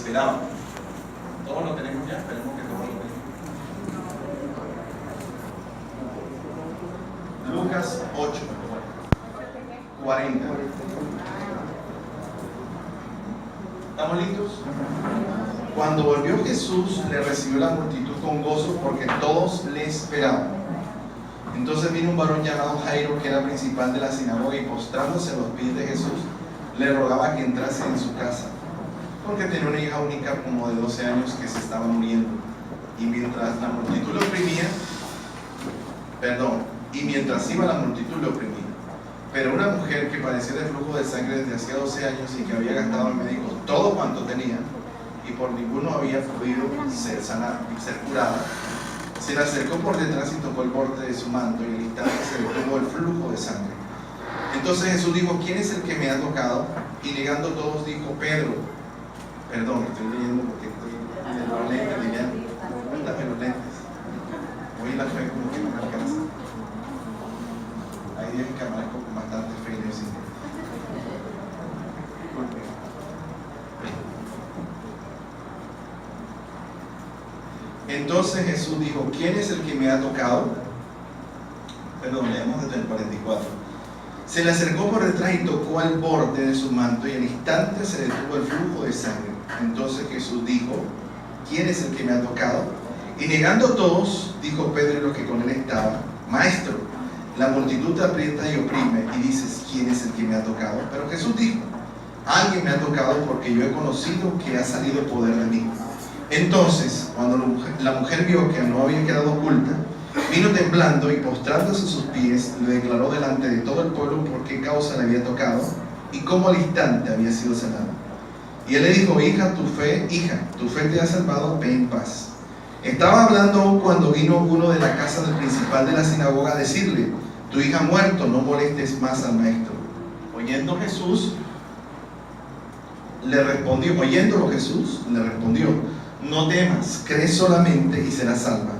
esperaban. ¿Todos lo tenemos ya? Esperemos que todos lo tengan. Lucas 8, 40. ¿Estamos listos? Cuando volvió Jesús, le recibió la multitud con gozo porque todos le esperaban. Entonces vino un varón llamado Jairo, que era principal de la sinagoga, y postrándose a los pies de Jesús, le rogaba que entrase en su casa, porque tenía una hija única como de 12 años que se estaba muriendo. Y mientras la multitud lo oprimía, mientras iba la multitud lo oprimía. Pero una mujer que padecía de flujo de sangre desde hacía 12 años y que había gastado en médicos todo cuanto tenía, y por ninguno había podido ser sanada y ser curada, se le acercó por detrás y tocó el borde de su manto, y al instante se detuvo el flujo de sangre. Entonces Jesús dijo: ¿quién es el que me ha tocado? Y negando todos dijo: Pedro. Perdón, estoy leyendo porque estoy en los lentes, leyendo. Cuéntame los lentes. Hoy la fe como que no me alcanza. Hay días que amanezco con bastante fe y sin lentes. Entonces Jesús dijo: ¿quién es el que me ha tocado? Perdón, leemos desde el 44. Se le acercó por detrás y tocó al borde de su manto, y al instante se detuvo el flujo de sangre. Entonces Jesús dijo: ¿quién es el que me ha tocado? Y negando todos, dijo Pedro y los que con él estaban: Maestro, la multitud te aprieta y oprime, y dices: ¿quién es el que me ha tocado? Pero Jesús dijo: alguien me ha tocado, porque yo he conocido que ha salido poder de mí. Entonces, cuando la mujer vio que no había quedado oculta, vino temblando y postrándose a sus pies, le declaró delante de todo el pueblo por qué causa le había tocado y cómo al instante había sido sanado. Y él le dijo: hija, tu fe te ha salvado, ve en paz. Estaba hablando aún cuando vino uno de la casa del principal de la sinagoga a decirle: tu hija ha muerto, no molestes más al maestro. Oyéndolo Jesús le respondió: no temas, cree solamente y serás salva.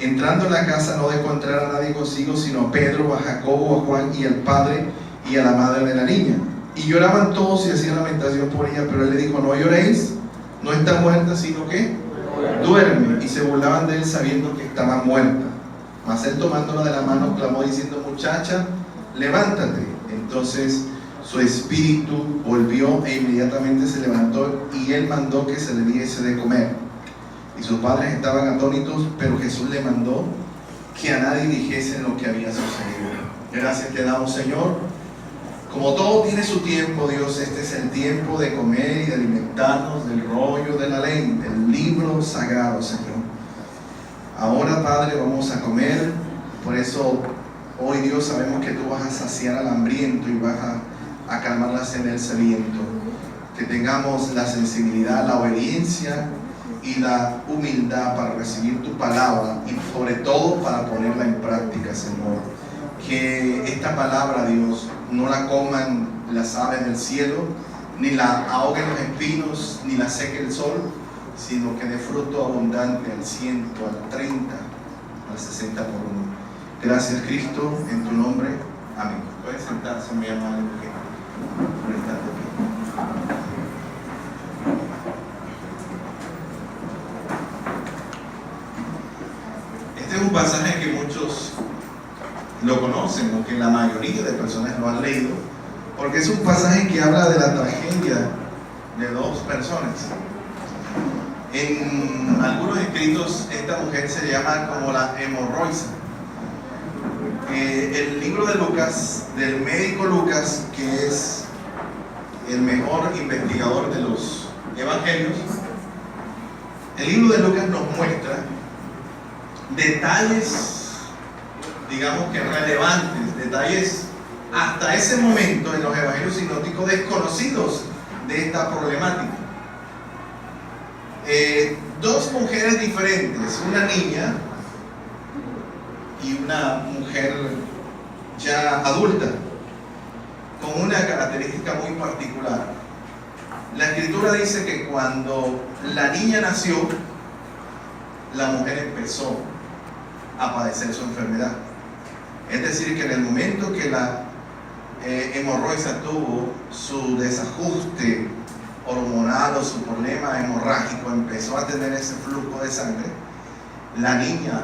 Entrando en la casa no dejó entrar a nadie consigo, sino a Pedro, a Jacobo, a Juan y al padre y a la madre de la niña. Y lloraban todos y hacían lamentación por ella, pero él le dijo: no lloréis, no está muerta, sino que duerme. Y se burlaban de él sabiendo que estaba muerta. Mas él, tomándola de la mano, clamó diciendo: muchacha, levántate. Entonces su espíritu volvió e inmediatamente se levantó, y él mandó que se le diese de comer. Y sus padres estaban atónitos, pero Jesús le mandó que a nadie dijese lo que había sucedido. Gracias te damos, Señor. Como todo tiene su tiempo, Dios, este es el tiempo de comer y de alimentarnos del rollo de la ley, del libro sagrado, Señor. Ahora, Padre, vamos a comer. Por eso hoy, Dios, sabemos que tú vas a saciar al hambriento y vas a calmar la sed del sediento. Que tengamos la sensibilidad, la obediencia y la humildad para recibir tu palabra, y sobre todo para ponerla en práctica, Señor. Que esta palabra, Dios, no la coman las aves del cielo, ni la ahoguen los espinos, ni la seque el sol, sino que dé fruto abundante al 100, al 30, al 60 por uno. Gracias, Cristo, en tu nombre. Amén. Pueden sentarse, mi amado, por estar de pie. Este es un pasaje que muchos lo conocen, o que la mayoría de personas lo han leído, porque es un pasaje que habla de la tragedia de dos personas. En algunos escritos esta mujer se llama como la hemorroisa. El libro de Lucas, del médico Lucas, que es el mejor investigador de los evangelios, el libro de Lucas nos muestra detalles, digamos que relevantes, detalles hasta ese momento en los evangelios sinópticos desconocidos de esta problemática. Dos mujeres diferentes, una niña y una mujer ya adulta, con una característica muy particular. La escritura dice que cuando la niña nació, la mujer empezó a padecer su enfermedad. Es decir, que en el momento que la hemorroisa tuvo su desajuste hormonal o su problema hemorrágico empezó a tener ese flujo de sangre, la niña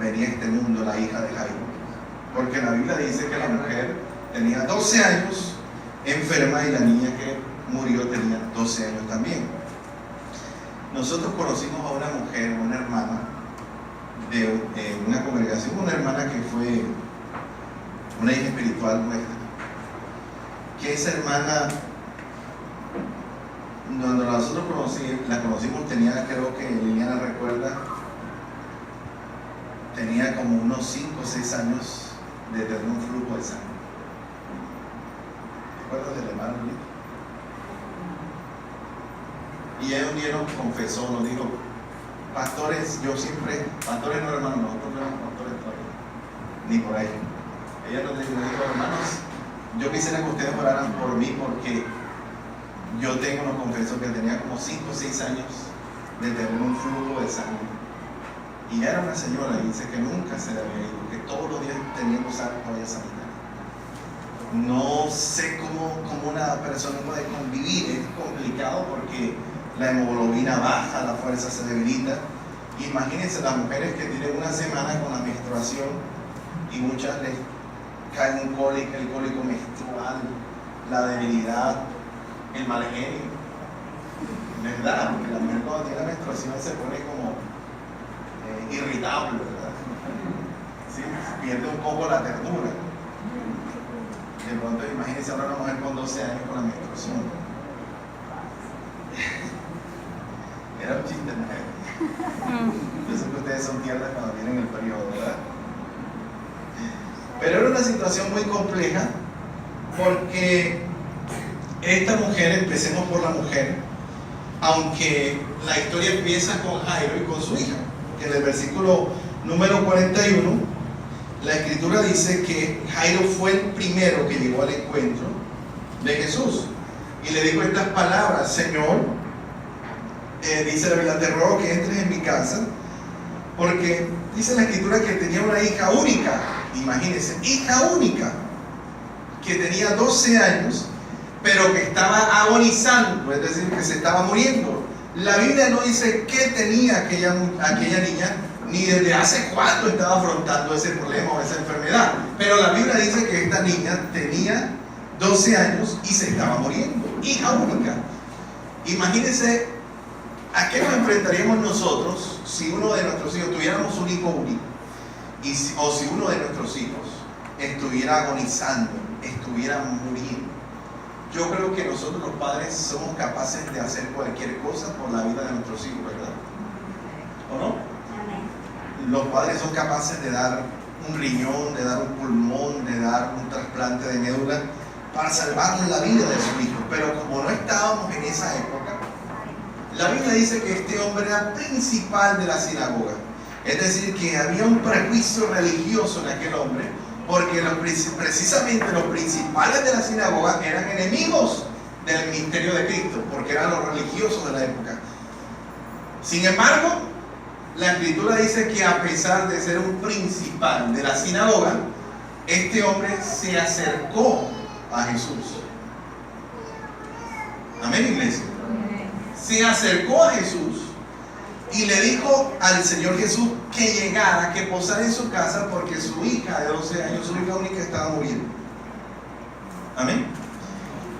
venía a este mundo, la hija de Jairo. Porque la Biblia dice que la mujer tenía 12 años enferma y la niña que murió tenía 12 años también. Nosotros conocimos a una mujer, una hermana de una congregación, una hermana que fue una hija espiritual nuestra, que esa hermana, cuando nosotros la conocimos, tenía, creo que Liliana recuerda, tenía como unos 5 o 6 años de tener un flujo de sangre. ¿Te acuerdas del hermano Luis? Y ella un día nos confesó, nos dijo: pastores, yo siempre, pastores no hermanos, nosotros no éramos pastores todavía, ni por ahí. Ella nos dijo: hermanos, yo quisiera que ustedes oraran por mí porque yo nos confesó que tenía como 5 o 6 años de tener un flujo de sangre. Y era una señora, y dice que nunca se le había ido, que todos los días teniendo toalla sanitaria. No sé cómo una persona puede convivir, es complicado porque la hemoglobina baja, la fuerza se debilita. Imagínense las mujeres que tienen una semana con la menstruación y muchas les cae un cólico, el cólico menstrual, la debilidad, el mal genio. ¿Verdad? Porque la mujer cuando tiene la menstruación se pone como irritable, ¿verdad? ¿Sí? Pierde un poco la ternura. De pronto, imagínense ahora una mujer con 12 años con la menstruación. Era un chiste, mujer. Yo sé que ustedes son tiernas cuando vienen el periodo, ¿verdad? Pero era una situación muy compleja porque esta mujer, empecemos por la mujer, aunque la historia empieza con Jairo y con su hija. En el versículo número 41, la escritura dice que Jairo fue el primero que llegó al encuentro de Jesús y le dijo estas palabras: Señor, dice la Biblia, te ruego que entres en mi casa, porque dice la escritura que tenía una hija única. Imagínense, hija única, que tenía 12 años, pero que estaba agonizando, es decir, que se estaba muriendo. La Biblia no dice qué tenía aquella niña, ni desde hace cuánto estaba afrontando ese problema o esa enfermedad. Pero la Biblia dice que esta niña tenía 12 años y se estaba muriendo, hija única. Imagínense a qué nos enfrentaríamos nosotros si uno de nuestros hijos, tuviéramos un hijo único, o si uno de nuestros hijos estuviera agonizando, estuviera muriendo. Yo creo que nosotros los padres somos capaces de hacer cualquier cosa por la vida de nuestros hijos, ¿verdad? ¿O no? Los padres son capaces de dar un riñón, de dar un pulmón, de dar un trasplante de médula para salvarle la vida de su hijo. Pero como no estábamos en esa época, la Biblia dice que este hombre era principal de la sinagoga. Es decir, que había un prejuicio religioso en aquel hombre, porque precisamente los principales de la sinagoga eran enemigos del ministerio de Cristo, porque eran los religiosos de la época. Sin embargo, la escritura dice que a pesar de ser un principal de la sinagoga, este hombre se acercó a Jesús. Amén, iglesia. Se acercó a Jesús y le dijo al Señor Jesús que llegara, que posara en su casa, porque su hija de 12 años, su hija única, estaba muriendo. Amén.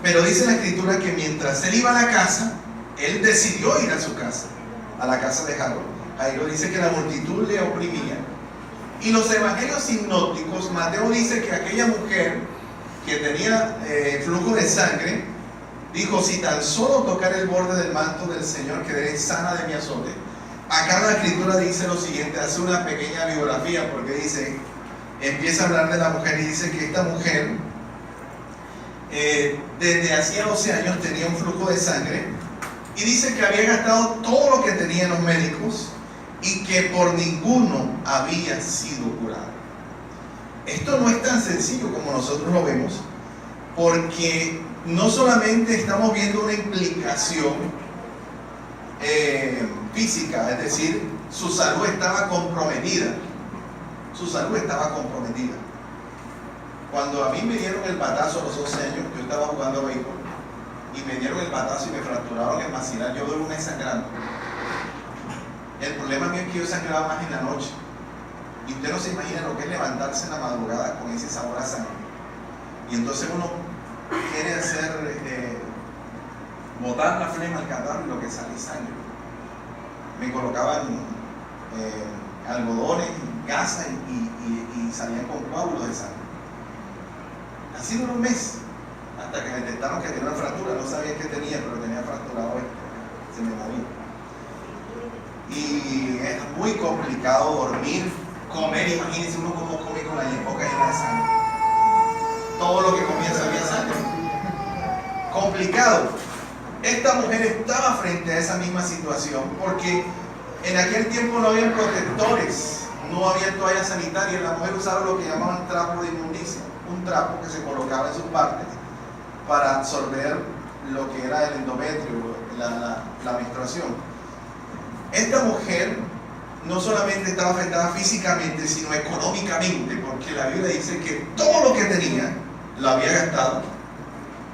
Pero dice la escritura que mientras él iba a la casa, él decidió ir a su casa, a la casa de Jairo. Jairo dice que la multitud le oprimía. Y los evangelios sinópticos, Mateo dice que aquella mujer que tenía flujo de sangre, dijo: si tan solo tocar el borde del manto del Señor, quedaré sana de mi azote. Acá la escritura dice lo siguiente, hace una pequeña biografía, porque dice, empieza a hablar de la mujer y dice que esta mujer desde hacía 12 años tenía un flujo de sangre, y dice que había gastado todo lo que tenían los médicos y que por ninguno había sido curado. Esto no es tan sencillo como nosotros lo vemos, porque no solamente estamos viendo una implicación física, es decir, su salud estaba comprometida. Su salud estaba comprometida. Cuando a mí me dieron el batazo a los 12 años, yo estaba jugando béisbol y me dieron el batazo y me fracturaron el maxilar. Yo duré un mes sangrando. El problema mío es que yo sangraba más en la noche. Y usted no se imagina lo que es levantarse en la madrugada con ese sabor a sangre. Y entonces uno quiere hacer, botar la flema al catarro y lo que sale es sangre. Me colocaban algodones, gasas y salían con coágulos de sangre. Así duró un mes, hasta que me detectaron que tenía una fractura. No sabía qué tenía, pero tenía fracturado esto, se me movía. Y es muy complicado dormir, comer. Imagínense uno como come con la época llena de sangre. Todo lo que comía sabía sangre. Complicado. Esta mujer estaba frente a esa misma situación porque en aquel tiempo no había protectores, no había toallas sanitarias. La mujer usaba lo que llamaban trapo de inmundicia, un trapo que se colocaba en sus partes para absorber lo que era el endometrio, la menstruación. Esta mujer no solamente estaba afectada físicamente, sino económicamente, porque la Biblia dice que todo lo que tenía lo había gastado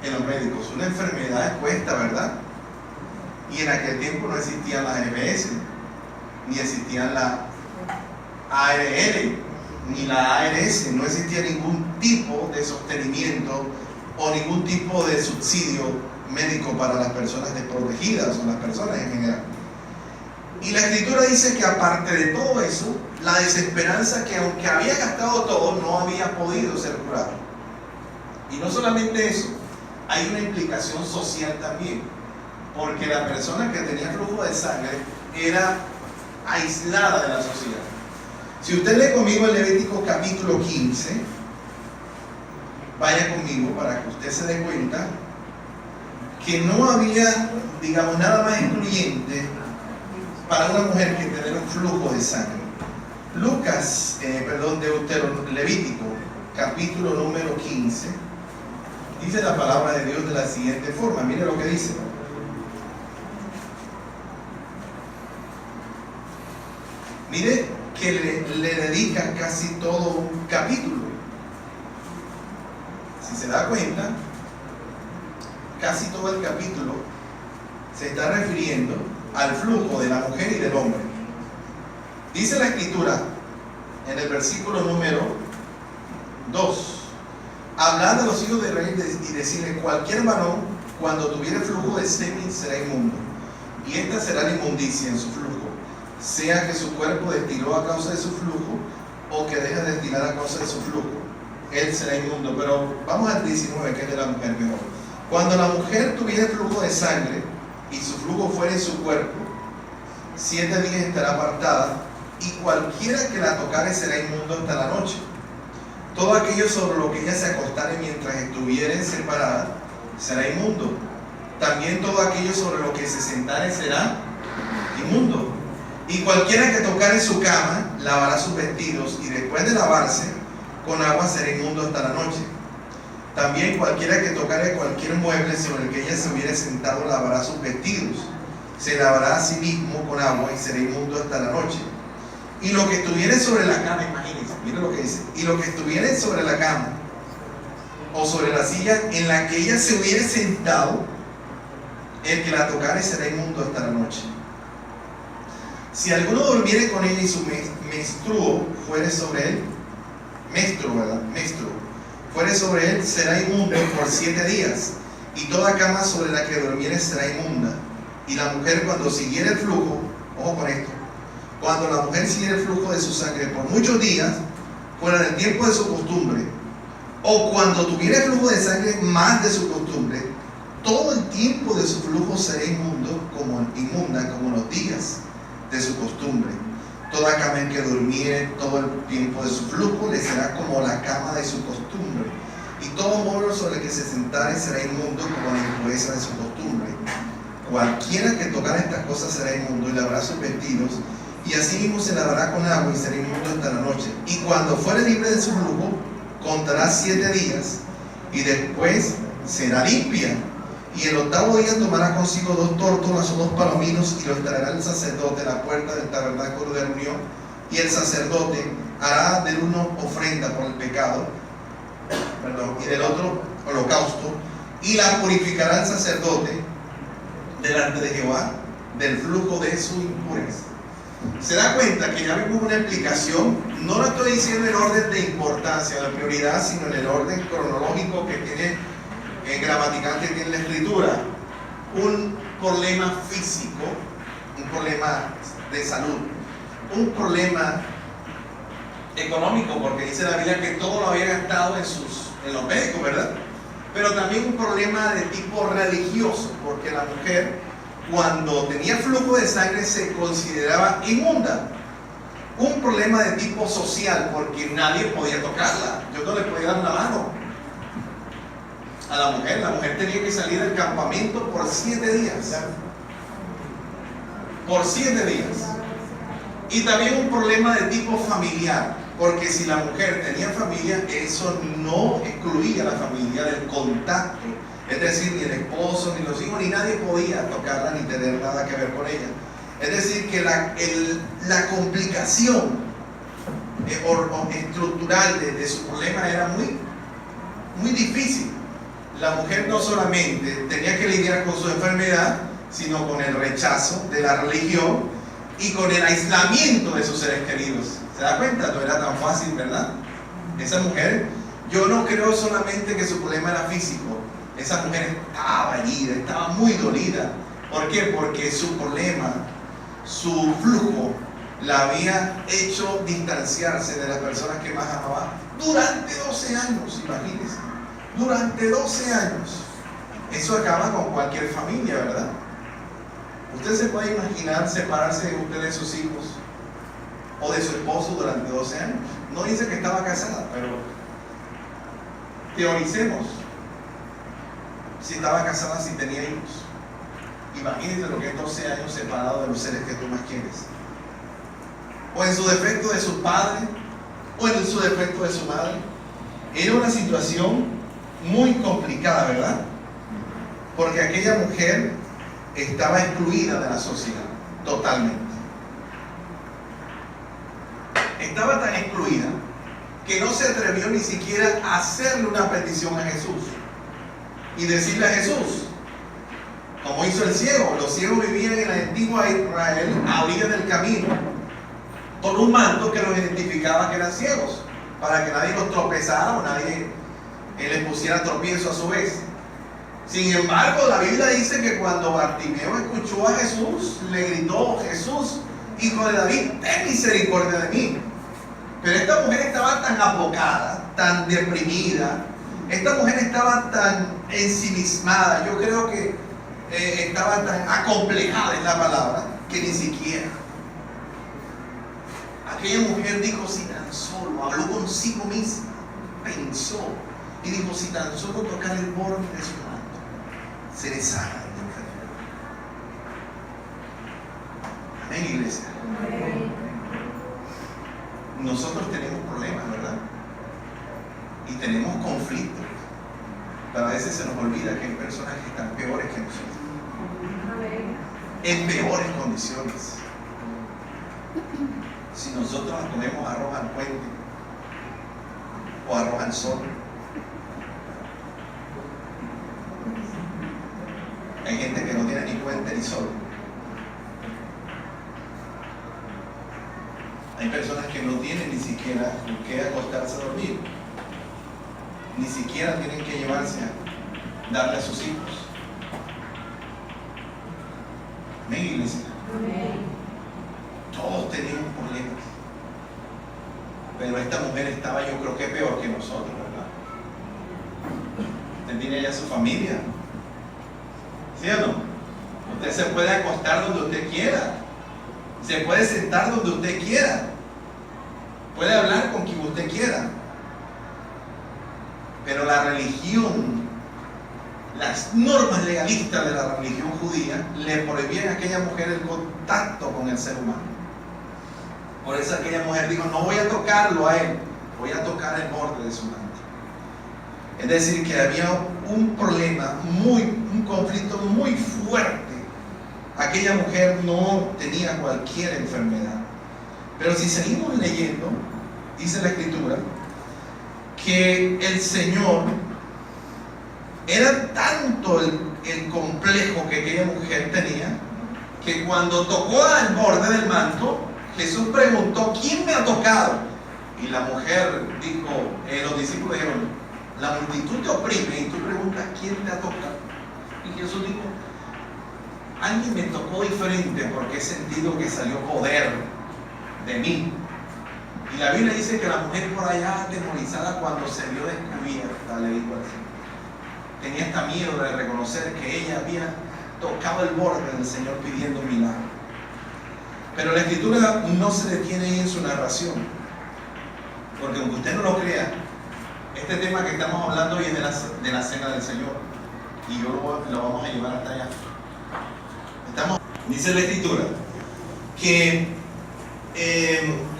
en los médicos. Una enfermedad cuesta, ¿verdad? Y en aquel tiempo no existían las NPS, ni existían la ARL, ni la ARS, no existía ningún tipo de sostenimiento o ningún tipo de subsidio médico para las personas desprotegidas o las personas en general. Y la Escritura dice que aparte de todo eso, la desesperanza, que aunque había gastado todo, no había podido ser curado. Y no solamente eso, hay una implicación social también, porque la persona que tenía flujo de sangre era aislada de la sociedad. Si usted lee conmigo el Levítico capítulo 15, vaya conmigo para que usted se dé cuenta que no había, digamos, nada más excluyente para una mujer que tener un flujo de sangre. Levítico capítulo número 15 dice la palabra de Dios de la siguiente forma. Mire lo que dice. Mire que le dedica casi todo un capítulo. Si se da cuenta, casi todo el capítulo se está refiriendo al flujo de la mujer y del hombre. Dice la Escritura en el versículo número 2: hablad a los hijos de Israel y decirle: cualquier varón, cuando tuviere flujo de semen, será inmundo, y esta será la inmundicia en su flujo, sea que su cuerpo destiló a causa de su flujo, o que deje de destilar a causa de su flujo, él será inmundo. Pero vamos al 19, que es de la mujer mejor. Cuando la mujer tuviere flujo de sangre, y su flujo fuera en su cuerpo, 7 días estará apartada, y cualquiera que la tocare será inmundo hasta la noche. Todo aquello sobre lo que ella se acostare mientras estuviere separada será inmundo. También todo aquello sobre lo que se sentare será inmundo. Y cualquiera que tocare su cama lavará sus vestidos, y después de lavarse con agua será inmundo hasta la noche. También cualquiera que tocare cualquier mueble sobre el que ella se hubiere sentado lavará sus vestidos, se lavará a sí mismo con agua y será inmundo hasta la noche. Y lo que estuviere sobre la cama, imagínense, mire lo que dice, y lo que estuviere sobre la cama o sobre la silla en la que ella se hubiere sentado, el que la tocare será inmundo hasta la noche. Si alguno durmiere con ella y su menstruo fuere sobre él, menstruo fuere sobre él, será inmundo por 7 días, y toda cama sobre la que durmiere será inmunda. Y la mujer, cuando siguiere el flujo, ojo con esto, cuando la mujer siguiere el flujo de su sangre por muchos días, fuera del tiempo de su costumbre, o cuando tuviera el flujo de sangre más de su costumbre, todo el tiempo de su flujo será inmunda como los días de su costumbre. Toda cama en que durmiere todo el tiempo de su flujo le será como la cama de su costumbre, y todo mueble sobre el que se sentare será inmundo como la impureza de su costumbre. Cualquiera que tocare estas cosas será inmundo, y lavará sus vestidos, y asimismo se lavará con agua y será inmundo hasta la noche. Y cuando fuere libre de su flujo, contará 7 días, y después será limpia. Y el 8º día tomará consigo 2 tórtolas o 2 palominos, y los traerá el sacerdote a la puerta del tabernáculo de reunión, y el sacerdote hará del uno ofrenda por el pecado, y del otro holocausto, y la purificará el sacerdote delante de Jehová del flujo de su impureza. Se da cuenta que ya vimos una explicación. No lo estoy diciendo en orden de importancia, de prioridad, sino en el orden cronológico que tiene, gramatical que tiene la escritura. Un problema físico, un problema de salud, un problema económico, porque dice la Biblia que todo lo había gastado en los médicos, ¿verdad? Pero también un problema de tipo religioso, porque la mujer, cuando tenía flujo de sangre, se consideraba inmunda. Un problema de tipo social, porque nadie podía tocarla. Yo no le podía dar una mano a la mujer. La mujer tenía que salir del campamento por 7 días. Por 7 días. Y también un problema de tipo familiar, porque si la mujer tenía familia, eso no excluía a la familia del contacto. Es decir, ni el esposo, ni los hijos, ni nadie podía tocarla ni tener nada que ver con ella. Es decir, que la complicación estructural de su problema era muy difícil. La mujer no solamente tenía que lidiar con su enfermedad, sino con el rechazo de la religión y con el aislamiento de sus seres queridos. ¿Se da cuenta? No era tan fácil, ¿verdad? Esa mujer, yo no creo solamente que su problema era físico. Esa mujer estaba herida, estaba muy dolida. ¿Por qué? Porque su problema, su flujo, la había hecho distanciarse de las personas que más amaba durante 12 años, imagínense. Durante 12 años. Eso acaba con cualquier familia, ¿verdad? Usted se puede imaginar separarse de usted de sus hijos o de su esposo durante 12 años. No dice que estaba casada, pero teoricemos. Si estaba casada, si tenía hijos. Imagínense lo que es 12 años separado de los seres que tú más quieres. O en su defecto de su padre, o en su defecto de su madre. Era una situación muy complicada, ¿verdad? Porque aquella mujer estaba excluida de la sociedad, totalmente. Estaba tan excluida que no se atrevió ni siquiera a hacerle una petición a Jesús y decirle a Jesús, como hizo el ciego. Los ciegos vivían en la antigua Israel a orillas del camino con un manto que los identificaba que eran ciegos, para que nadie los tropezara o nadie les pusiera tropiezo a su vez. Sin embargo, la Biblia dice que cuando Bartimeo escuchó a Jesús, le gritó: Jesús, hijo de David, ten misericordia de mí. Pero esta mujer estaba tan apocada, tan deprimida, esta mujer estaba tan ensimismada, yo creo que estaba tan acomplejada, en la palabra, que ni siquiera. Aquella mujer dijo: si tan solo, habló consigo misma, pensó y dijo: si tan solo tocar el borde de su manto, seré sana de mi enfermedad. Amén, iglesia. Amén. Nosotros tenemos problemas, ¿verdad? Y tenemos conflictos, pero a veces se nos olvida que hay personas que están peores que nosotros, en peores condiciones. Si nosotros nos comemos arroz al puente o arroz al sol, hay gente que no tiene ni puente ni sol. Hay personas que no tienen ni siquiera con qué acostarse a dormir. Ni siquiera tienen que llevarse a darle a sus hijos. Amén, iglesia. Amén. Todos tenemos problemas. Pero esta mujer estaba, yo creo que peor que nosotros, ¿verdad? Usted tiene ya su familia. ¿Sí o no? Usted se puede acostar donde usted quiera. Se puede sentar donde usted quiera. Puede hablar con quien usted quiera. Pero la religión, las normas legalistas de la religión judía, le prohibían a aquella mujer el contacto con el ser humano. Por eso aquella mujer dijo: no voy a tocarlo a él, voy a tocar el borde de su manto. Es decir, que había un problema, un conflicto muy fuerte. Aquella mujer no tenía cualquier enfermedad. Pero si seguimos leyendo, dice la Escritura que el Señor Era tanto el complejo que aquella mujer tenía, que cuando tocó al borde del manto, Jesús preguntó: ¿quién me ha tocado? Y la mujer dijo, los discípulos dijeron: la multitud te oprime, y tú preguntas: ¿quién te ha tocado? Y Jesús dijo: alguien me tocó diferente, porque he sentido que salió poder de mí. Y la Biblia dice que la mujer por allá, atemorizada, cuando se vio descubierta, le dijo así, tenía hasta miedo de reconocer que ella había tocado el borde del Señor pidiendo un milagro. Pero la Escritura no se detiene ahí en su narración, porque aunque usted no lo crea, este tema que estamos hablando hoy es de la cena del Señor, y yo lo vamos a llevar hasta allá. Dice la Escritura que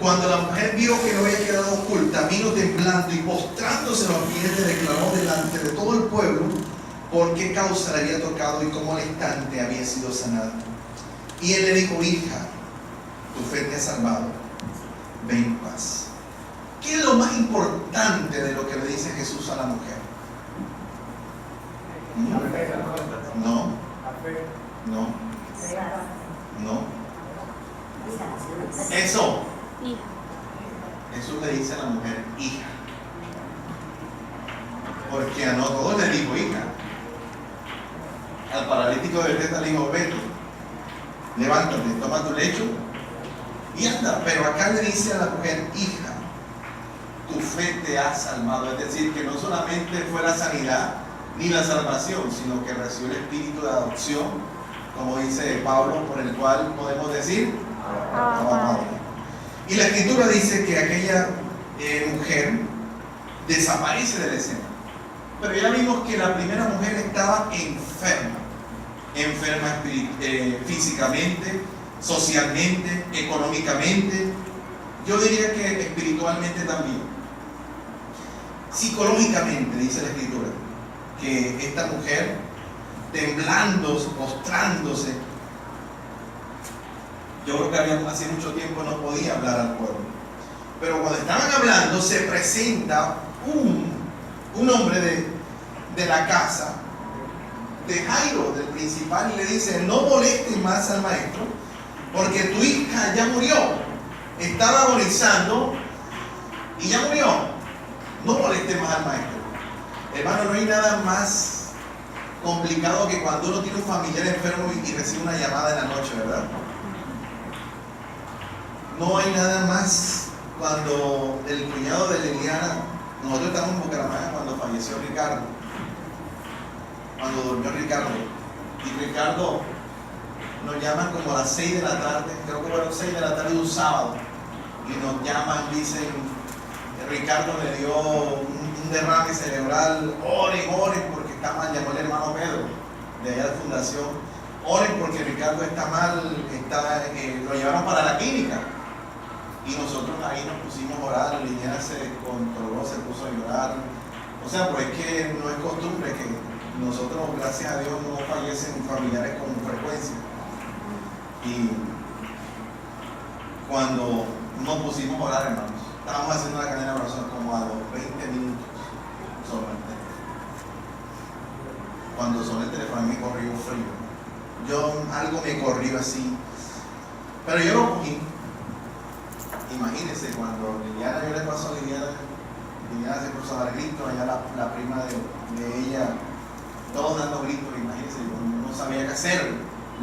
cuando la mujer vio que no había quedado oculta, vino temblando y postrándose a los pies, le declaró delante de todo el pueblo por qué causa le había tocado y cómo al instante había sido sanada. Y él le dijo: hija, tu fe te ha salvado, ve en paz. ¿Qué es lo más importante de lo que le dice Jesús a la mujer? No, eso. Jesús le dice a la mujer: hija, porque a no todos le dijo hija. Al paralítico de Bethesda le dijo: vete, levántate, toma tu lecho y anda. Pero acá le dice a la mujer: hija, tu fe te ha salvado. Es decir, que no solamente fue la sanidad ni la salvación, sino que recibió el espíritu de adopción, como dice Pablo, por el cual podemos decir Abba Padre. Y la Escritura dice que aquella mujer desaparece de la escena. Pero ya vimos que la primera mujer estaba enferma físicamente, socialmente, económicamente, yo diría que espiritualmente también. Psicológicamente, dice la Escritura, que esta mujer, temblando, postrándose, yo creo que hace mucho tiempo no podía hablar al pueblo. Pero cuando estaban hablando, se presenta un hombre de la casa de Jairo, del principal, y le dice: no molestes más al maestro, porque tu hija ya murió, estaba agonizando y ya murió. No molestes más al maestro. Hermano, no hay nada más complicado que cuando uno tiene un familiar enfermo y recibe una llamada en la noche, ¿verdad? No hay nada más cuando el cuñado de Liliana, nosotros estamos en Bucaramanga cuando falleció Ricardo, cuando durmió Ricardo, y Ricardo nos llaman como a las 6 de la tarde, creo que fueron 6 de la tarde de un sábado, y nos llaman, dicen: Ricardo le dio un derrame cerebral, oren porque está mal. Llamó el hermano Pedro de allá de Fundación: oren porque Ricardo está mal, lo llevaron para la clínica. Y nosotros ahí nos pusimos a orar, Liliana se controló, se puso a llorar. O sea, pues es que no es costumbre que nosotros, gracias a Dios, no fallecen familiares con frecuencia. Y cuando nos pusimos a orar, hermanos, estábamos haciendo la cadena de oración como a los 20 minutos sobre el teléfono. Cuando sonó el teléfono, a mí me corrió frío. Algo me corrió así. Pero yo lo cogí. Imagínense, cuando Liliana, yo le paso a Liliana se puso a dar gritos, allá la prima de ella, todos dando gritos. Imagínense, yo no sabía qué hacer.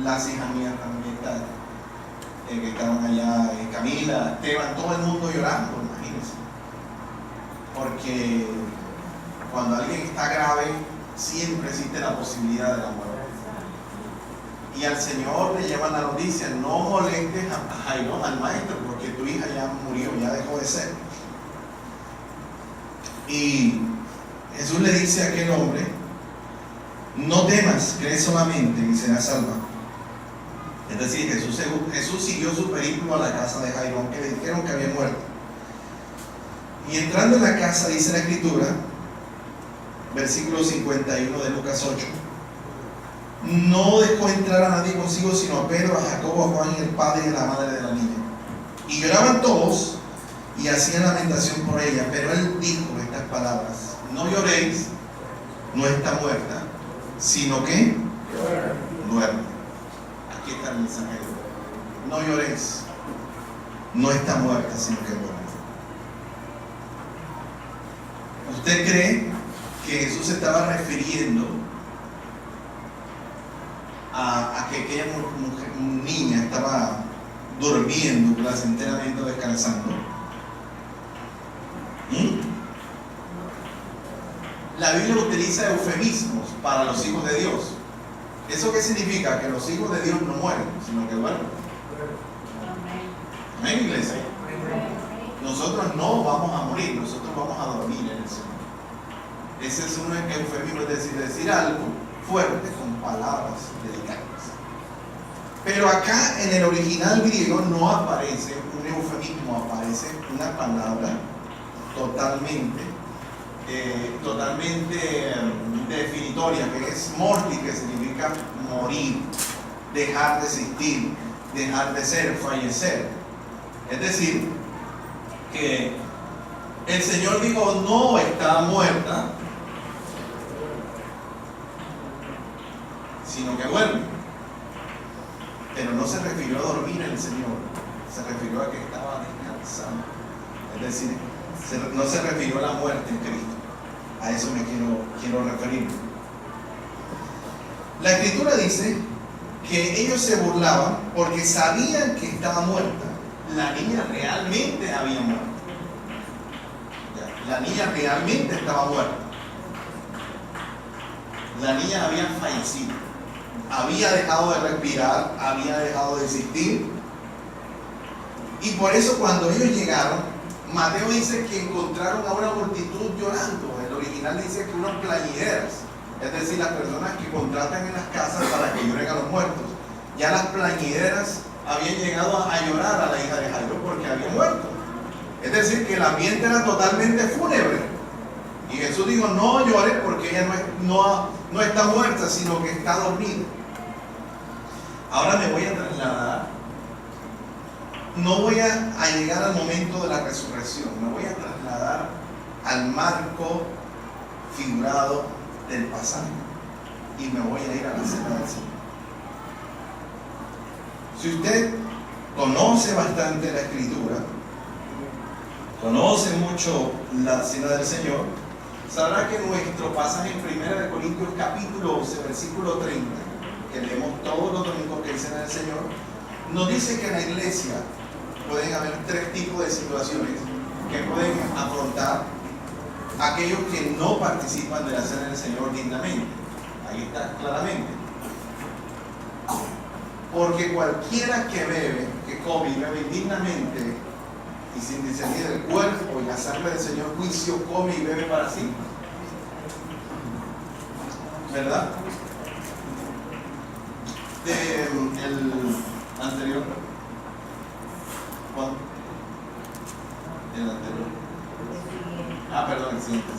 Las hijas mías también que estaban allá, Camila, Esteban, todo el mundo llorando, imagínense. Porque cuando alguien está grave, siempre existe la posibilidad de la muerte. Y al Señor le llevan la noticia: no molestes a Jairo, al maestro, porque tu hija ya murió, ya dejó de ser. Y Jesús le dice a aquel hombre: no temas, cree solamente y serás salvo. Es decir, Jesús siguió su periplo a la casa de Jairo, aunque le dijeron que había muerto. Y entrando en la casa, dice la Escritura, versículo 51 de Lucas 8, no dejó entrar a nadie consigo, sino a Pedro, a Jacobo, a Juan y el padre y la madre de la niña. Y lloraban todos y hacían lamentación por ella. Pero él dijo estas palabras: no lloréis, no está muerta, sino que duerme. Aquí está el mensaje. No llores, no está muerta, sino que duerme. ¿Usted cree que Jesús se estaba refiriendo a que aquella niña estaba durmiendo placenteramente o descansando? La Biblia utiliza eufemismos para los hijos de Dios. ¿Eso qué significa? Que los hijos de Dios no mueren, sino que duermen. Amén, iglesia. Nosotros no vamos a morir, nosotros vamos a dormir en el Señor. Ese es un eufemismo, es decir algo fuerte con palabras delicadas. Pero acá en el original griego no aparece un eufemismo, aparece una palabra totalmente definitoria, que es mortis, que significa morir, dejar de existir, dejar de ser, fallecer. Es decir, que el Señor dijo no está muerta, sino que duerme. Pero no se refirió a dormir en el Señor, se refirió a que estaba descansando. Es decir, no se refirió a la muerte en Cristo. A eso me quiero referir. La Escritura dice que ellos se burlaban porque sabían que estaba muerta. La niña realmente había muerto. La niña realmente estaba muerta. La niña había fallecido. Había dejado de respirar, había dejado de existir. Y por eso cuando ellos llegaron, Mateo dice que encontraron a una multitud llorando. El original dice que unas plañideras, es decir, las personas que contratan en las casas para que lloren a los muertos. Ya las plañideras habían llegado a llorar a la hija de Jairo porque había muerto. Es decir, que el ambiente era totalmente fúnebre. Y Jesús dijo, no llores porque ella no está muerta, sino que está dormida. Ahora me voy a trasladar. No voy a llegar al momento de la resurrección, me voy a trasladar al marco figurado del pasaje y me voy a ir a la cena del Señor. Si usted conoce bastante la Escritura, conoce mucho la cena del Señor, sabrá que nuestro pasaje en 1 Corintios capítulo 11, versículo 30, que leemos todos los domingos que es cena del Señor, nos dice que en la iglesia pueden haber tres tipos de situaciones que pueden afrontar aquellos que no participan de la cena del Señor dignamente. Ahí está claramente. Porque cualquiera que bebe, que come y bebe indignamente y sin discernir el cuerpo y la sangre del Señor, juicio come y bebe para sí. ¿Verdad? El anterior. ¿Cuál? El anterior. Perdón, el siguiente.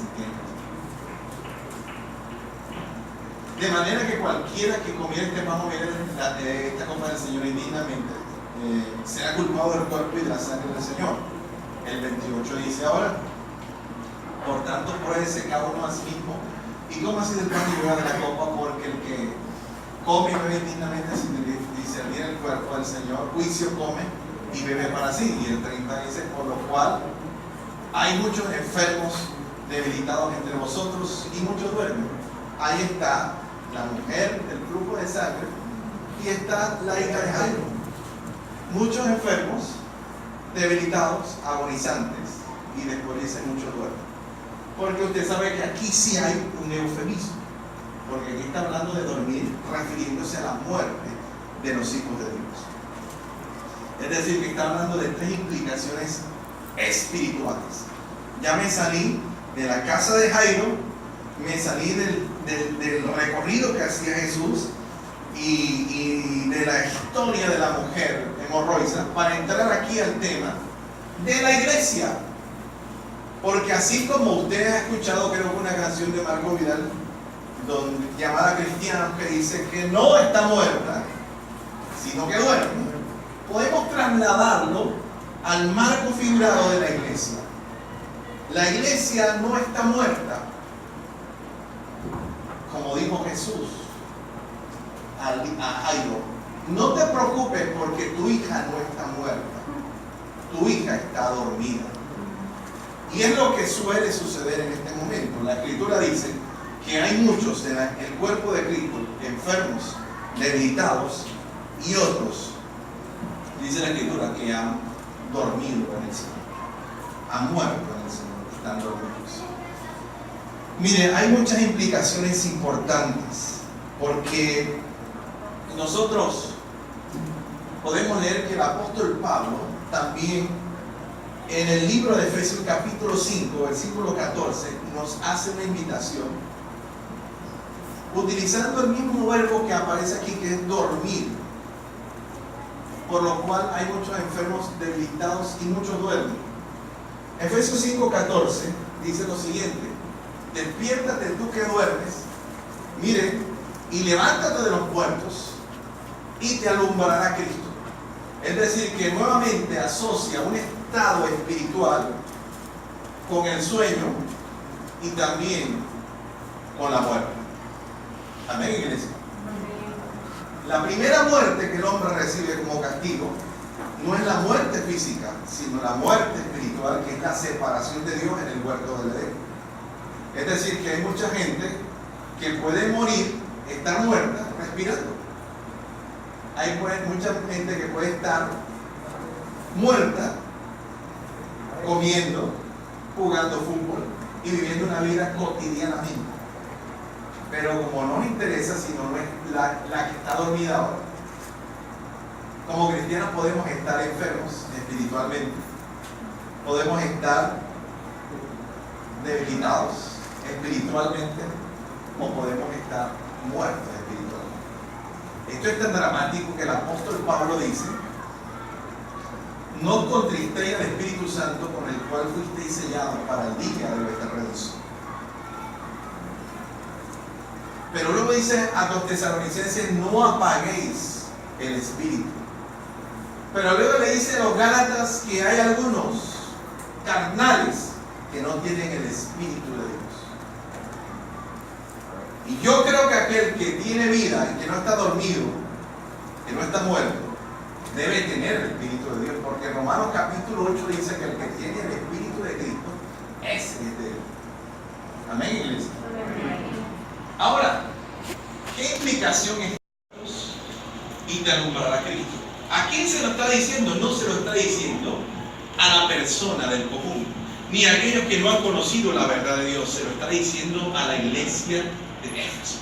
De manera que cualquiera que comiera este pan o bebiera esta copa del Señor indignamente será culpado del cuerpo y de la sangre del Señor. El 28 dice ahora, por tanto, pruébese cada uno a sí mismo y coma así del pan y beba de la copa, porque el que come y bebe indignamente sin discernir el cuerpo del Señor, juicio come y bebe para sí. Y el 30 dice, por lo cual hay muchos enfermos debilitados entre vosotros y muchos duermen. Ahí está la mujer del flujo de sangre y está la hija de Jairo. Muchos enfermos debilitados, agonizantes, y después dice muchos duermen. Porque usted sabe que aquí sí hay un eufemismo, porque aquí está hablando de dormir refiriéndose a la muerte de los hijos de Dios. Es decir, que está hablando de tres implicaciones espirituales. Ya me salí de la casa de Jairo, me salí del recorrido que hacía Jesús y de la historia de la mujer hemorroica para entrar aquí al tema de la iglesia. Porque así como usted ha escuchado, creo que una canción de Marco Vidal llamada Cristianos, que dice que no está muerta, sino que duerme, podemos trasladarlo al marco figurado de la iglesia. La iglesia no está muerta, como dijo Jesús a Jairo, no te preocupes porque tu hija no está muerta, tu hija está dormida. Y es lo que suele suceder en este momento. La Escritura dice que hay muchos en el cuerpo de Cristo enfermos, debilitados, y otros, dice la Escritura, que han dormido en el Señor, han muerto en el Señor, están dormidos. Mire, hay muchas implicaciones importantes, porque nosotros podemos leer que el apóstol Pablo también en el libro de Efesios capítulo 5, versículo 14, nos hace una invitación utilizando el mismo verbo que aparece aquí, que es dormir, por lo cual hay muchos enfermos debilitados y muchos duermen. Efesios 5, 14 dice lo siguiente: despiértate tú que duermes, mire, y levántate de los muertos y te alumbrará Cristo. Es decir, que nuevamente asocia un estado espiritual con el sueño y también con la muerte. Amén, iglesia. La primera muerte que el hombre recibe como castigo no es la muerte física, sino la muerte espiritual, que es la separación de Dios en el huerto del Edén. Es decir, que hay mucha gente que puede morir, estar muerta, respirando. Hay mucha gente que puede estar muerta, comiendo, jugando fútbol y viviendo una vida cotidianamente. Pero como no nos interesa, sino no es la que está dormida ahora. Como cristianos podemos estar enfermos espiritualmente, podemos estar debilitados espiritualmente, o podemos estar muertos espiritualmente. Esto es tan dramático que el apóstol Pablo dice: no contristéis al Espíritu Santo, con el cual fuisteis sellados para el día de vuestra redención. Pero luego dice a los tesalonicenses: no apaguéis el espíritu. Pero luego le dice a los gálatas que hay algunos carnales que no tienen el espíritu de Dios. Y yo creo que aquel que tiene vida y que no está dormido, que no está muerto, debe tener el espíritu de Dios, porque Romanos capítulo 8 dice que el que tiene el espíritu de Cristo, ese es de Él. Amén, iglesia. Ahora, ¿qué implicación es Dios y te alumbrará Cristo? ¿A quién se lo está diciendo? No se lo está diciendo a la persona del común, ni a aquellos que no han conocido la verdad de Dios. Se lo está diciendo a la iglesia de Éfeso.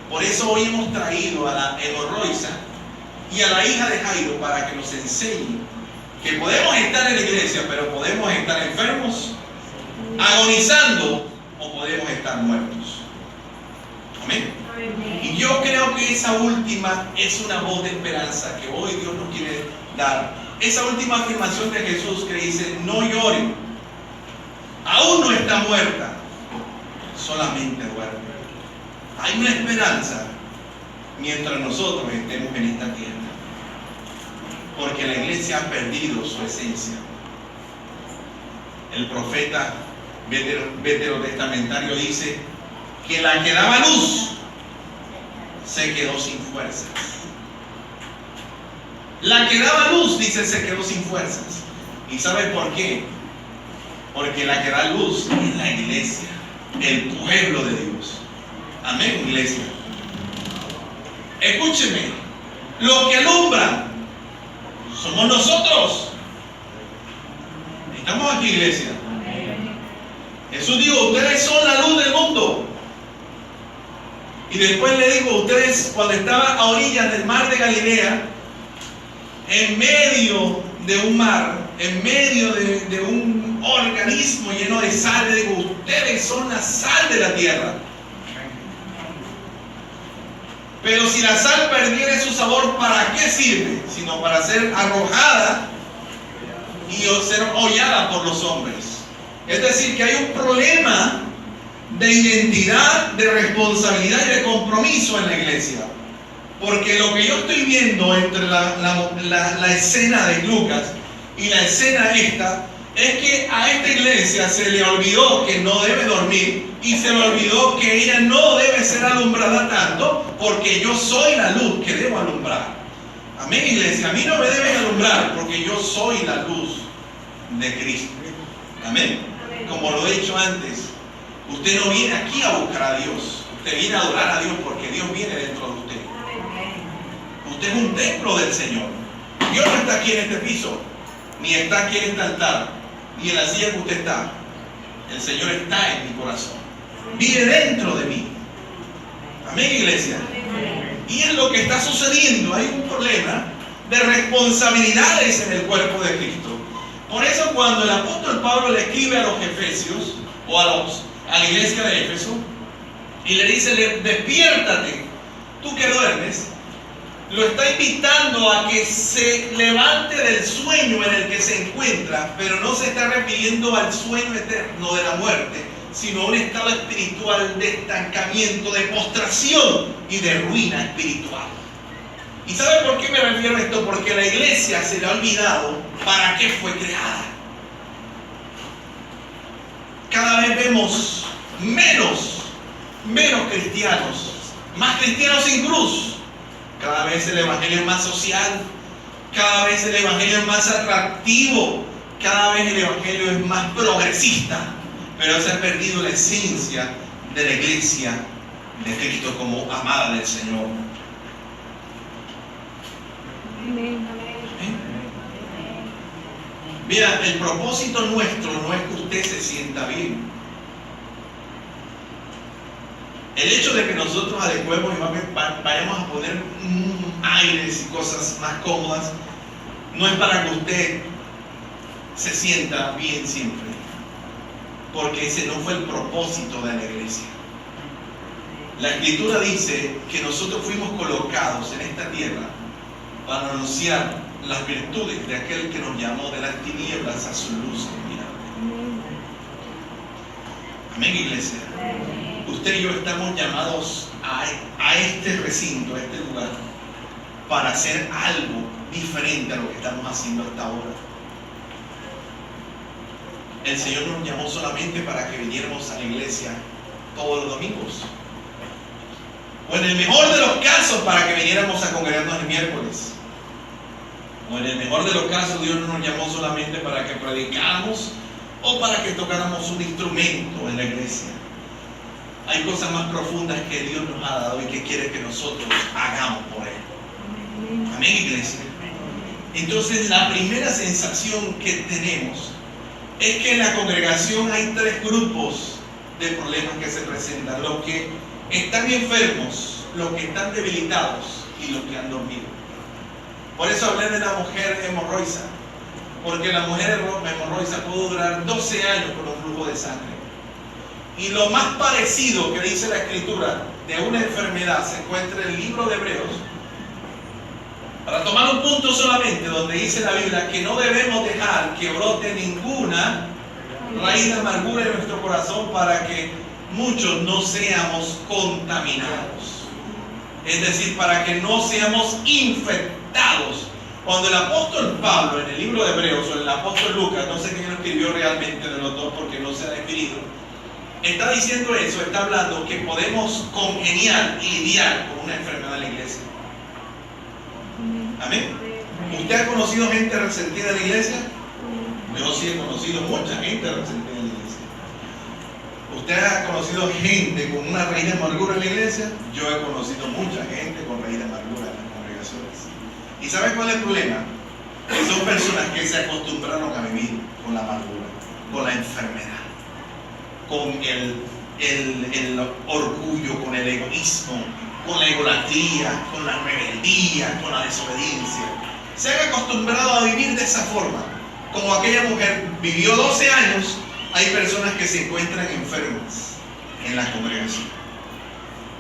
Por eso hoy hemos traído a la hemorroisa y a la hija de Jairo para que nos enseñe que podemos estar en la iglesia, pero podemos estar enfermos, agonizando, o podemos estar muertos. Amén. Y yo creo que esa última es una voz de esperanza que hoy Dios nos quiere dar. Esa última afirmación de Jesús que dice: no lloren, aún no está muerta, solamente duerme. Hay una esperanza mientras nosotros estemos en esta tierra, porque la iglesia ha perdido su esencia. El profeta veterotestamentario dice que la que daba luz se quedó sin fuerzas. La que daba luz, dice, se quedó sin fuerzas. ¿Y sabe por qué? Porque la que da luz es la iglesia, el pueblo de Dios. Amén, iglesia. Escúcheme, lo que alumbra somos nosotros. Estamos aquí, iglesia. Jesús dijo: ustedes son la luz del mundo. Y después le digo: ustedes, cuando estaban a orillas del mar de Galilea, en medio de un mar, en medio de un organismo lleno de sal, le digo: ustedes son la sal de la tierra. Pero si la sal perdiera su sabor, ¿para qué sirve? Sino para ser arrojada y ser hollada por los hombres. Es decir, que hay un problema de identidad, de responsabilidad y de compromiso en la iglesia. Porque lo que yo estoy viendo entre la escena de Lucas y la escena esta, es que a esta iglesia se le olvidó que no debe dormir y se le olvidó que ella no debe ser alumbrada tanto, porque yo soy la luz que debo alumbrar. Amén, iglesia. A mí no me deben alumbrar porque yo soy la luz de Cristo. Amén. Como lo he dicho antes, usted no viene aquí a buscar a Dios, usted viene a adorar a Dios porque Dios viene dentro de usted. Usted es un templo del Señor. Dios no está aquí en este piso, ni está aquí en este altar, ni en la silla que usted está. El Señor está en mi corazón, vive dentro de mí. Amén, iglesia. Y es lo que está sucediendo. Hay un problema de responsabilidades en el cuerpo de Cristo. Por eso cuando el apóstol Pablo le escribe a los efesios o a la iglesia de Éfeso y le dice: despiértate, tú que duermes, lo está invitando a que se levante del sueño en el que se encuentra, pero no se está refiriendo al sueño eterno de la muerte, sino a un estado espiritual de estancamiento, de postración y de ruina espiritual. ¿Y sabe por qué me refiero a esto? Porque la iglesia se le ha olvidado para qué fue creada. Cada vez vemos menos cristianos, más cristianos sin cruz. Cada vez el evangelio es más social, cada vez el evangelio es más atractivo, cada vez el evangelio es más progresista, pero se ha perdido la esencia de la iglesia de Cristo como amada del Señor. Amén. Mira, el propósito nuestro no es que usted se sienta bien. El hecho de que nosotros adecuemos y vayamos a poner aires y cosas más cómodas no es para que usted se sienta bien siempre, porque ese no fue el propósito de la iglesia. La Escritura dice que nosotros fuimos colocados en esta tierra para anunciar las virtudes de aquel que nos llamó de las tinieblas a su luz admirable. Amén, iglesia. Usted y yo estamos llamados a este recinto, a este lugar, para hacer algo diferente a lo que estamos haciendo hasta ahora. El Señor nos llamó solamente para que viniéramos a la iglesia todos los domingos, o en el mejor de los casos para que viniéramos a congregarnos el miércoles, o en el mejor de los casos Dios no nos llamó solamente para que predicáramos o para que tocáramos un instrumento en la iglesia. Hay cosas más profundas que Dios nos ha dado y que quiere que nosotros hagamos por Él. Amén, iglesia. Entonces, la primera sensación que tenemos es que en la congregación hay tres grupos de problemas que se presentan: los que están enfermos, los que están debilitados y los que han dormido. Por eso hablé de la mujer hemorroica, porque la mujer hemorroica pudo durar 12 años con un flujo de sangre. Y lo más parecido que dice la Escritura de una enfermedad se encuentra en el libro de Hebreos, para tomar un punto solamente, donde dice la Biblia que no debemos dejar que brote ninguna raíz de amargura en nuestro corazón para que muchos no seamos contaminados. Es decir, para que no seamos infectados. Cuando el apóstol Pablo en el libro de Hebreos, o el apóstol Lucas, no sé quién lo escribió realmente de los dos porque no se ha definido, está diciendo eso, está hablando que podemos congeniar y lidiar con una enfermedad en la iglesia. Amén. ¿Usted ha conocido gente resentida en la iglesia? Yo sí he conocido mucha gente resentida en la iglesia. ¿Usted ha conocido gente con una raíz de amargura en la iglesia? Yo he conocido mucha gente con raíz de amargura en las congregaciones. ¿Y sabe cuál es el problema? Que son personas que se acostumbraron a vivir con la amargura, con la enfermedad, con el orgullo, con el egoísmo, con la idolatría, con la rebeldía, con la desobediencia. Se han acostumbrado a vivir de esa forma. Como aquella mujer vivió 12 años, hay personas que se encuentran enfermas en la congregación.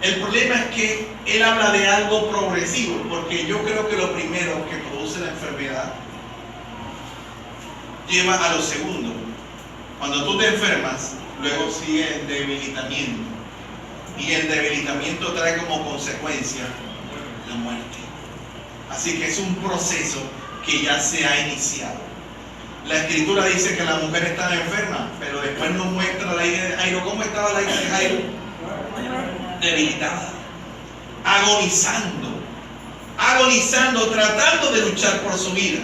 El problema es que él habla de algo progresivo, porque yo creo que lo primero que produce la enfermedad lleva a lo segundo. Cuando tú te enfermas, luego sigue el debilitamiento. Y el debilitamiento trae como consecuencia la muerte. Así que es un proceso que ya se ha iniciado. La escritura dice que la mujer estaba enferma, pero después nos muestra la hija de Jairo. ¿Cómo estaba la hija de Jairo? Debilitada, agonizando, tratando de luchar por su vida,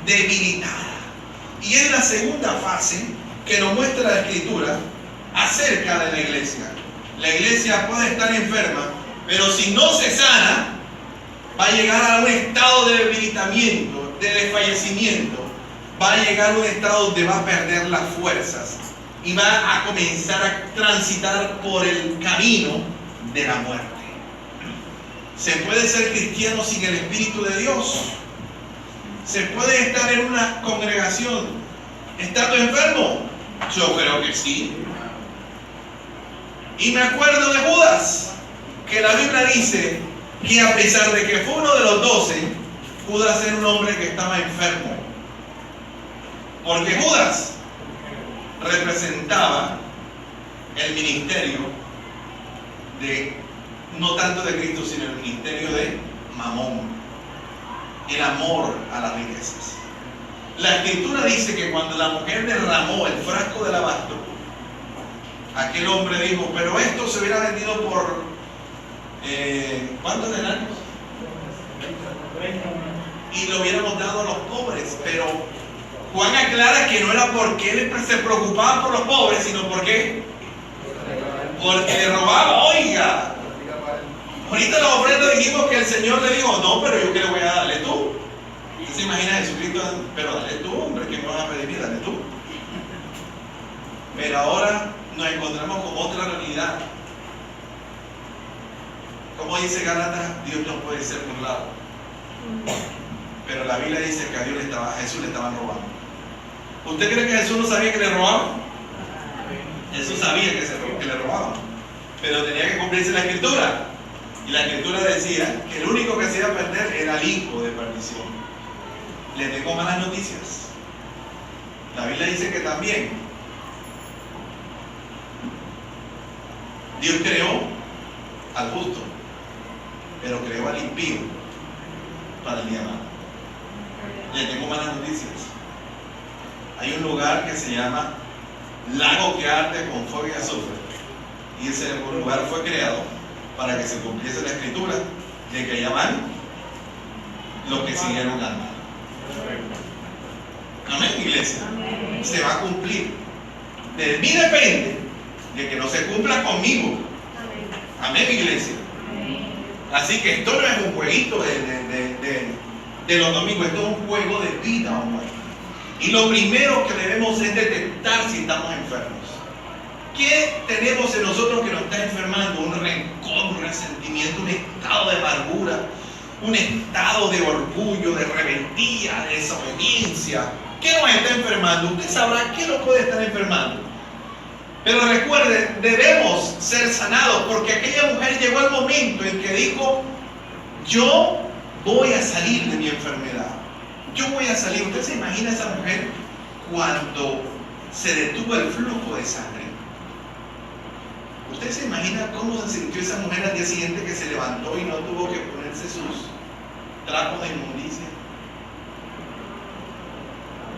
debilitada. Y es la segunda fase que nos muestra la escritura acerca de la iglesia. La iglesia puede estar enferma, pero si no se sana, va a llegar a un estado de debilitamiento, de desfallecimiento. Va a llegar a un estado donde va a perder las fuerzas y va a comenzar a transitar por el camino de la muerte. ¿Se puede ser cristiano sin el Espíritu de Dios? ¿Se puede estar en una congregación estando enfermo? Yo creo que sí. Y me acuerdo de Judas, que la Biblia dice que a pesar de que fue uno de los 12, Judas era un hombre que estaba enfermo. Porque Judas representaba el ministerio no tanto de Cristo, sino el ministerio de Mamón, el amor a las riquezas. La escritura dice que cuando la mujer derramó el frasco de alabastro, aquel hombre dijo, pero esto se hubiera vendido por ¿cuántos denarios? Y lo hubiéramos dado a los pobres. Pero Juan aclara que no era porque él se preocupaba por los pobres, sino porque le robaba. Oiga, ahorita la ofrenda dijimos que el Señor le dijo, no, pero yo que le voy a darle tú. ¿Usted se imagina a Jesucristo? Pero dale tú, hombre, que me vas a pedir, dale tú. Pero ahora nos encontramos con otra realidad. Como dice Gálatas, Dios no puede ser burlado. Pero la Biblia dice que a Jesús le estaban robando. ¿Usted cree que Jesús no sabía que le robaban? Jesús sabía que le robaban. Pero tenía que cumplirse la escritura. Y la escritura decía que el único que se iba a perder era el hijo de perdición. Le tengo malas noticias. La Biblia dice que también Dios creó al justo, pero creó al impío para el día malo. Le tengo malas noticias. Hay un lugar que se llama lago que arde con fuego y azufre, y ese lugar fue creado para que se cumpliese la escritura de que llaman los que siguieron al mal. Amén, iglesia. Se va a cumplir. De mí depende de que no se cumpla conmigo. Amén, iglesia. Así que esto no es un jueguito de los domingos, esto es un juego de vida o muerte. Y lo primero que debemos es detectar si estamos enfermos. ¿Qué tenemos en nosotros que nos está enfermando? Un rencor, un resentimiento, un estado de amargura, un estado de orgullo, de rebeldía, de desobediencia. ¿Qué nos está enfermando? Usted sabrá qué lo puede estar enfermando. Pero recuerden, debemos ser sanados, porque aquella mujer llegó al momento en que dijo, yo voy a salir de mi enfermedad. Yo voy a salir. ¿Usted se imagina a esa mujer cuando se detuvo el flujo de sangre? ¿Usted se imagina cómo se sintió esa mujer al día siguiente que se levantó y no tuvo que ponerse sus trapos de inmundicia?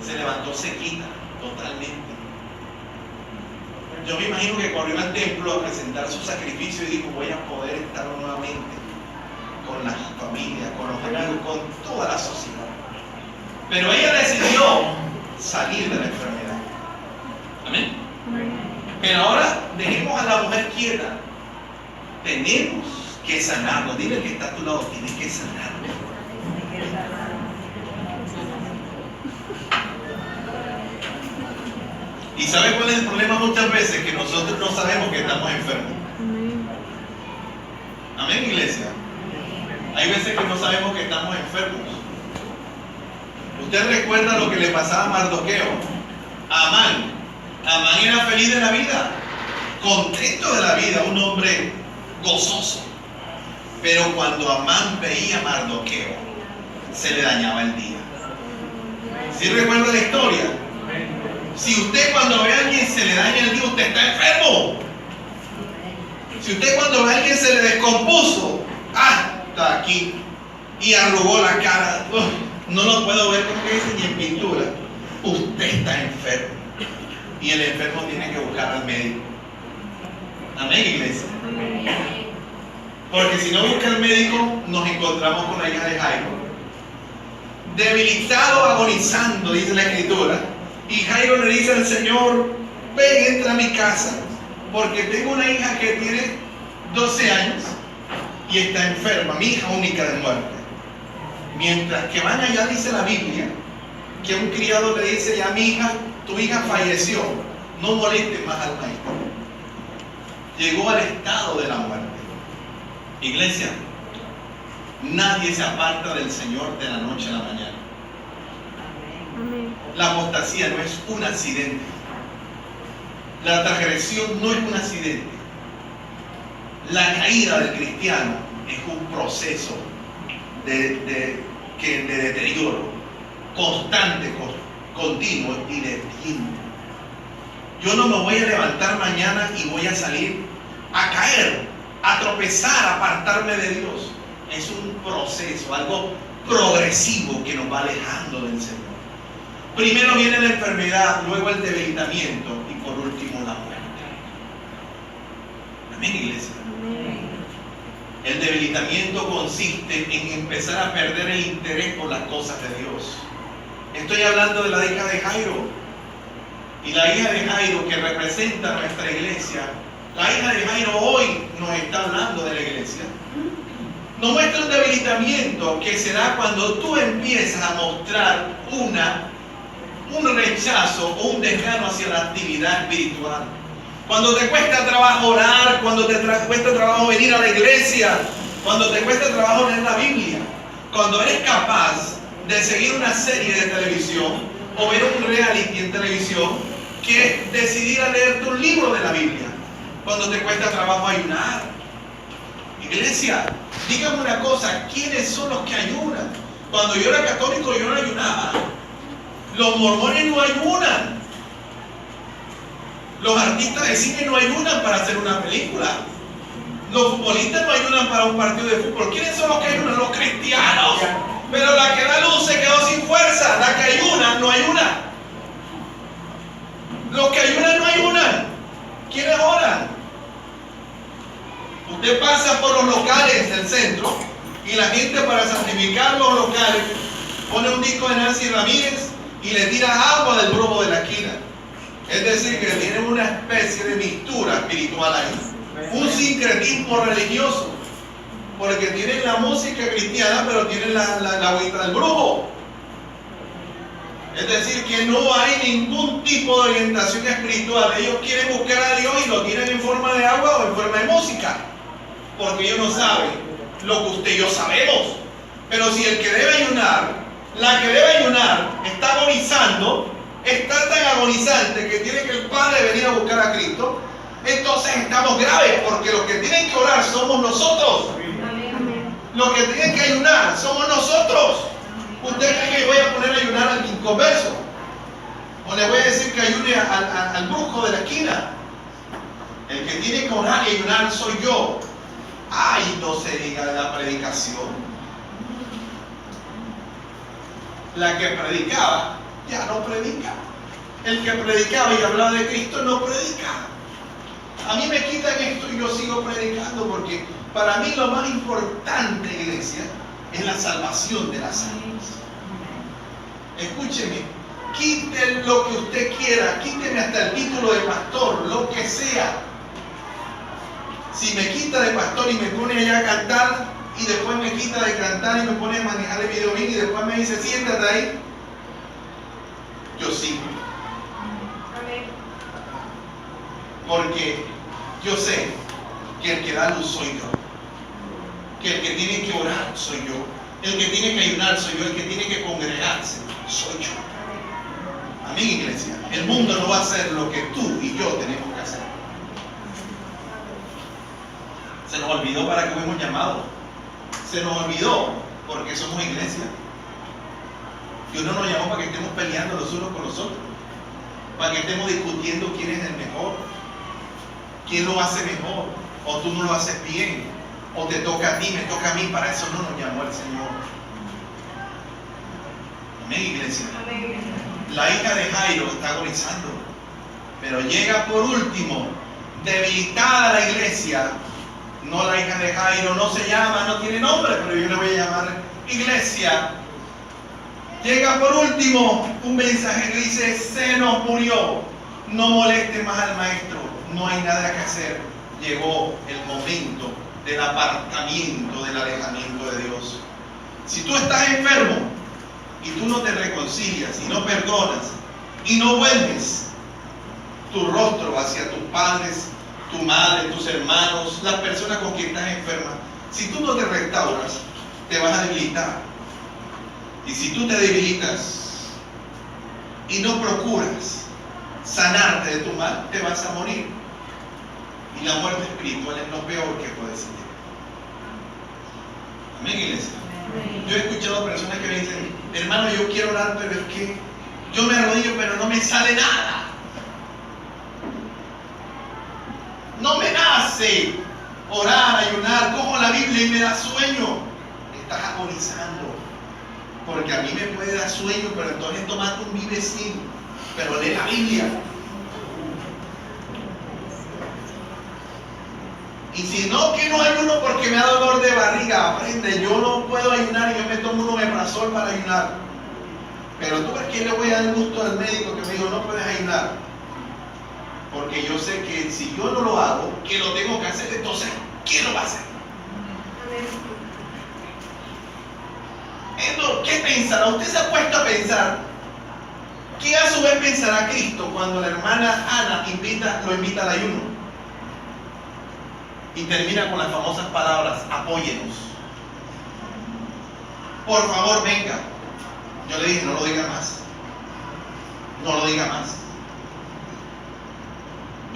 Se levantó sequita totalmente. Yo me imagino que corrió al templo a presentar su sacrificio y dijo, voy a poder estar nuevamente con la familia, con los amigos, con toda la sociedad. Pero ella decidió salir de la enfermedad. Amén. Pero ahora dejemos a la mujer quieta. Tenemos que sanarnos. Dile al que está a tu lado, tienes que sanarnos. ¿Y sabe cuál es el problema muchas veces? Que nosotros no sabemos que estamos enfermos. Amén, iglesia. Hay veces que no sabemos que estamos enfermos. Usted recuerda lo que le pasaba a Mardoqueo, a Amán. Amán era feliz de la vida, contento de la vida, un hombre gozoso. Pero cuando Amán veía a Mardoqueo, se le dañaba el día. ¿Sí recuerda la historia? Si usted cuando ve a alguien se le daña el día, usted está enfermo. Si usted cuando ve a alguien se le descompuso, está aquí y arrugó la cara, no lo puedo ver, como que dice, ni en pintura. Usted está enfermo. Y el enfermo tiene que buscar al médico. Amén, iglesia. Porque si no busca al médico, nos encontramos con la hija de Jairo, debilitado, agonizando, dice la escritura. Y Jairo le dice al Señor: ven, entra a mi casa, porque tengo una hija que tiene 12 años y está enferma, mi hija única de muerte. Mientras que van allá, dice la Biblia, que un criado le dice: ya mi hija, tu hija falleció, no molestes más al maestro. Llegó al estado de la muerte. Iglesia, nadie se aparta del Señor de la noche a la mañana. La apostasía no es un accidente. La transgresión no es un accidente. La caída del cristiano es un proceso de deterioro constante, continuo y de tiempo. Yo no me voy a levantar mañana y voy a salir a caer, a tropezar, a apartarme de Dios. Es un proceso, algo progresivo que nos va alejando del Señor. Primero viene la enfermedad, luego el debilitamiento y por último la muerte. Amén, iglesia. El debilitamiento consiste en empezar a perder el interés por las cosas de Dios. Estoy hablando de la hija de Jairo. Y la hija de Jairo, que representa a nuestra iglesia, la hija de Jairo hoy nos está hablando de la iglesia. Nos muestra un debilitamiento que se da cuando tú empiezas a mostrar un rechazo o un desgano hacia la actividad espiritual. Cuando te cuesta trabajo orar, cuando te cuesta trabajo venir a la iglesia, cuando te cuesta trabajo leer la Biblia, cuando eres capaz de seguir una serie de televisión o ver un reality en televisión que decidir a leerte un libro de la Biblia, cuando te cuesta trabajo ayunar. Iglesia, dígame una cosa: ¿quiénes son los que ayunan? Cuando yo era católico yo no ayunaba. Los mormones no ayunan. Los artistas de cine no ayunan para hacer una película. Los futbolistas no ayunan para un partido de fútbol. ¿Quiénes son los que ayunan? Los cristianos. Pero la que da luz se quedó sin fuerza. La que ayuna no ayuna. Los que ayunan no ayunan. ¿Quiénes oran? Usted pasa por los locales del centro y la gente, para santificar los locales, pone un disco de Nancy Ramírez y le tira agua del brujo de la esquina. Es decir, que tienen una especie de mixtura espiritual ahí, un sincretismo religioso, porque tienen la música cristiana pero tienen la agüita del brujo. Es decir, que no hay ningún tipo de orientación espiritual. Ellos quieren buscar a Dios y lo tienen en forma de agua o en forma de música, porque ellos no saben lo que usted y yo sabemos. Pero si el que debe ayunar, la que debe ayunar, está agonizando, está tan agonizante que tiene que el Padre venir a buscar a Cristo, entonces estamos graves, porque los que tienen que orar somos nosotros. Los que tienen que ayunar somos nosotros. ¿Usted cree que voy a poner a ayunar al inconverso? ¿O le voy a decir que ayune al brujo de la esquina? El que tiene que orar y ayunar soy yo. Ay, no se diga de la predicación. La que predicaba ya no predica. El que predicaba y hablaba de Cristo no predica. A mí me quitan esto y yo sigo predicando, porque para mí lo más importante, iglesia, es la salvación de las almas. Escúcheme, quite lo que usted quiera, quíteme hasta el título de pastor, lo que sea. Si me quita de pastor y me pone allá a cantar, y después me quita de cantar y me pone a manejar el video y después me dice siéntate ahí, yo sigo. Porque yo sé que el que da luz soy yo, que el que tiene que orar soy yo, el que tiene que ayunar soy yo, el que tiene que congregarse soy yo. Amén, iglesia. El mundo no va a hacer lo que tú y yo tenemos que hacer. Se nos olvidó para qué fuimos llamados. Se nos olvidó porque somos iglesia. Dios no nos llamó para que estemos peleando los unos con los otros, para que estemos discutiendo quién es el mejor, quién lo hace mejor, o tú no lo haces bien, o te toca a ti, me toca a mí. Para eso no nos llamó el Señor. Amén, iglesia. La hija de Jairo está agonizando, pero llega por último, debilitada la iglesia. No, la hija de Jairo no se llama, no tiene nombre, pero yo le voy a llamar iglesia. Llega por último un mensaje que dice: se nos murió, no moleste más al maestro, no hay nada que hacer. Llegó el momento del apartamiento, del alejamiento de Dios. Si tú estás enfermo y tú no te reconcilias y no perdonas y no vuelves tu rostro hacia tus padres, tu madre, tus hermanos, las personas con quien estás enferma, si tú no te restauras, te vas a debilitar. Y si tú te debilitas y no procuras sanarte de tu mal, te vas a morir. Y la muerte espiritual es lo peor que puedes sentir. Amén, iglesia. Yo he escuchado personas que me dicen: hermano, yo quiero orar, pero es que yo me arrodillo, pero no me sale nada. No me nace orar, ayunar, cojo la Biblia y me da sueño. Estás agonizando. Porque a mí me puede dar sueño, pero entonces tomate un Vivecin, pero lee la Biblia. Y si no, que no ayuno porque me da dolor de barriga, aprende, yo no puedo ayunar y yo me tomo un omeprazol para ayunar. Pero tú ves que le voy a dar gusto al médico que me dijo: no puedes ayunar. Porque yo sé que si yo no lo hago, que lo tengo que hacer, entonces, ¿quién lo va a hacer? Entonces, ¿qué pensará? Usted se ha puesto a pensar ¿qué a su vez pensará Cristo cuando la hermana Ana lo invita al ayuno? Y termina con las famosas palabras: apóyenos. Por favor, venga. Yo le dije: no lo diga más. No lo diga más.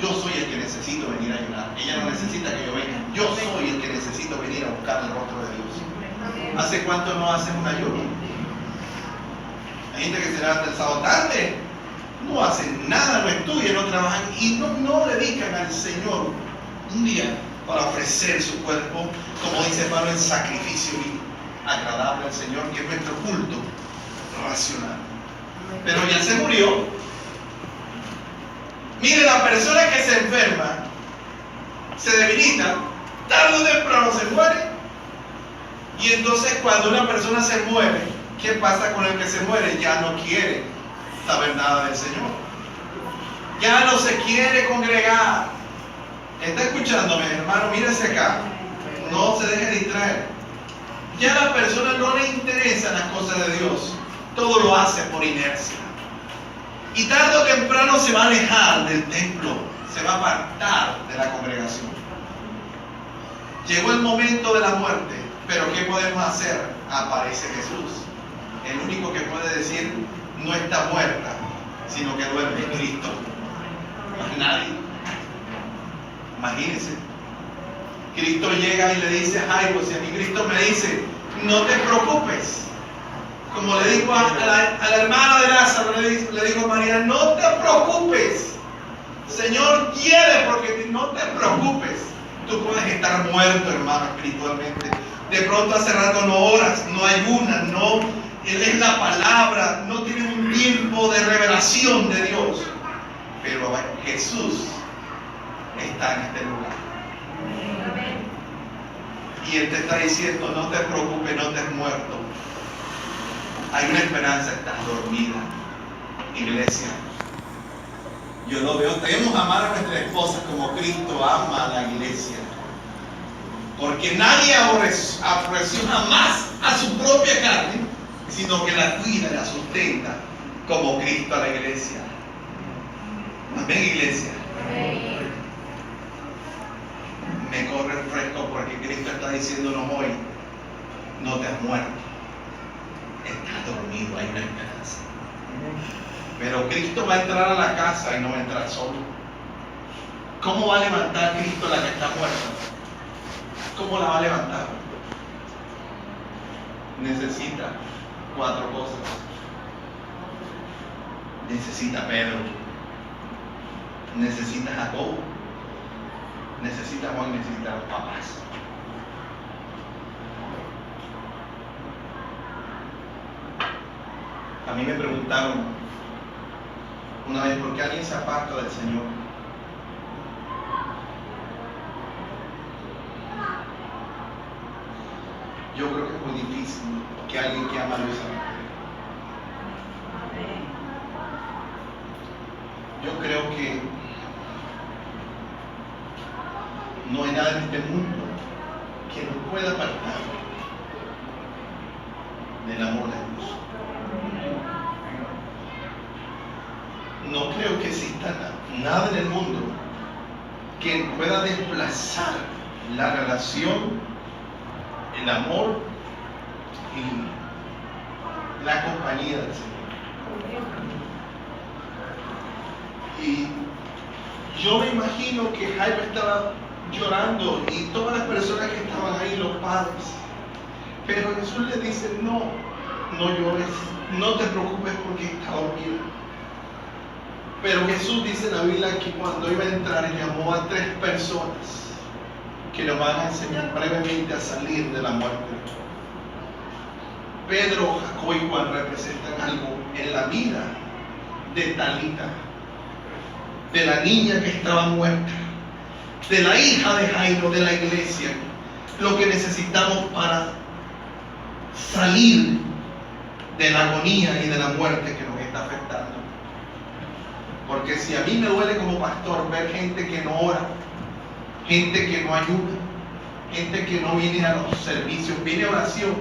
Yo soy el que necesito venir a ayunar. Ella no necesita que yo venga. Yo soy el que necesito venir a buscar el rostro de Dios. ¿Hace cuánto no hacen un ayuno? Hay gente que se levanta el sábado tarde, no hacen nada, no estudian, no trabajan y no dedican al Señor un día para ofrecer su cuerpo, como dice Pablo, en sacrificio agradable al Señor, que es nuestro culto racional. Pero ya se murió. Mire, la persona que se enferma, se debilita, tarde o temprano se muere. Y entonces cuando una persona se muere, ¿qué pasa con el que se muere? Ya no quiere saber nada del Señor. Ya no se quiere congregar. ¿Está escuchándome, hermano? Mírese acá. No se deje distraer. Ya a la persona no le interesan las cosas de Dios. Todo lo hace por inercia. Y tarde o temprano se va a alejar del templo. Se va a apartar de la congregación. Llegó el momento de la muerte. Pero ¿qué podemos hacer? Aparece Jesús. El único que puede decir: no está muerta, sino que duerme en Cristo. Más nadie. Imagínense. Cristo llega y le dice a Jairo: si a mí Cristo me dice, no te preocupes. Como le dijo a la hermana de Lázaro, le dijo a María: no te preocupes. Señor quiere, porque no te preocupes. Tú puedes estar muerto, hermano, espiritualmente. De pronto hace rato no oras, no ayunas, no lees la palabra, no tienes un tiempo de revelación de Dios. Pero Jesús está en este lugar. Y Él te está diciendo: no te preocupes, no te has muerto. Hay una esperanza, estás dormida. Iglesia, yo lo veo, debemos amar a nuestras esposas como Cristo ama a la iglesia. Porque nadie aborreció jamás a su propia carne, sino que la cuida y la sustenta como Cristo a la iglesia. Amén, iglesia. Amén. Me corre el fresco porque Cristo está diciéndonos hoy: no te has muerto, estás dormido, hay una esperanza. Pero Cristo va a entrar a la casa y no va a entrar solo. ¿Cómo va a levantar Cristo la que está muerta? ¿Cómo la va a levantar? Necesita 4 cosas. Necesita Pedro, necesita Jacobo, necesita Juan, necesita los papás. A mí me preguntaron una vez, ¿por qué alguien se aparta del Señor? Yo creo que es muy difícil que alguien que ama a Dios se aparte. Yo creo que no hay nada en este mundo que nos pueda apartar del amor de Dios. No creo que exista nada en el mundo que pueda desplazar la relación, el amor y la compañía del Señor. Y yo me imagino que Jairo estaba llorando y todas las personas que estaban ahí, los padres. Pero Jesús le dice, no llores, no te preocupes porque está dormido. Pero Jesús dice en la Biblia que cuando iba a entrar llamó a 3 personas que lo van a enseñar brevemente a salir de la muerte. Pedro, Jacobo y Juan representan algo en la vida de Talita, de la niña que estaba muerta, de la hija de Jairo, de la iglesia, lo que necesitamos para salir de la agonía y de la muerte que nos está afectando. Porque si a mí me duele como pastor ver gente que no ora, gente que no ayuda, gente que no viene a los servicios, viene a oración,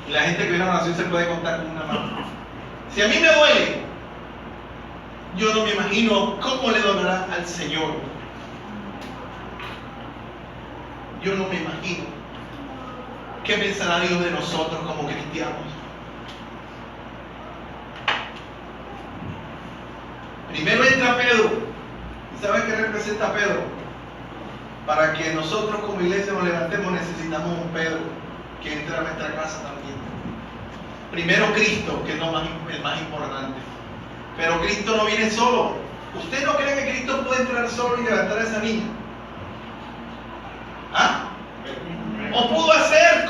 y la gente que viene a oración se puede contar con una mano. Si a mí me duele, yo no me imagino cómo le dolerá al Señor. Yo no me imagino qué pensará Dios de nosotros como cristianos. Primero entra Pedro. ¿Y sabe qué representa Pedro? Para que nosotros como iglesia nos levantemos necesitamos un Pedro que entre a nuestra casa también. Primero Cristo, que es el más importante. Pero Cristo no viene solo. ¿Usted no cree que Cristo puede entrar solo y levantar a esa niña? ¿Ah? O pudo hacer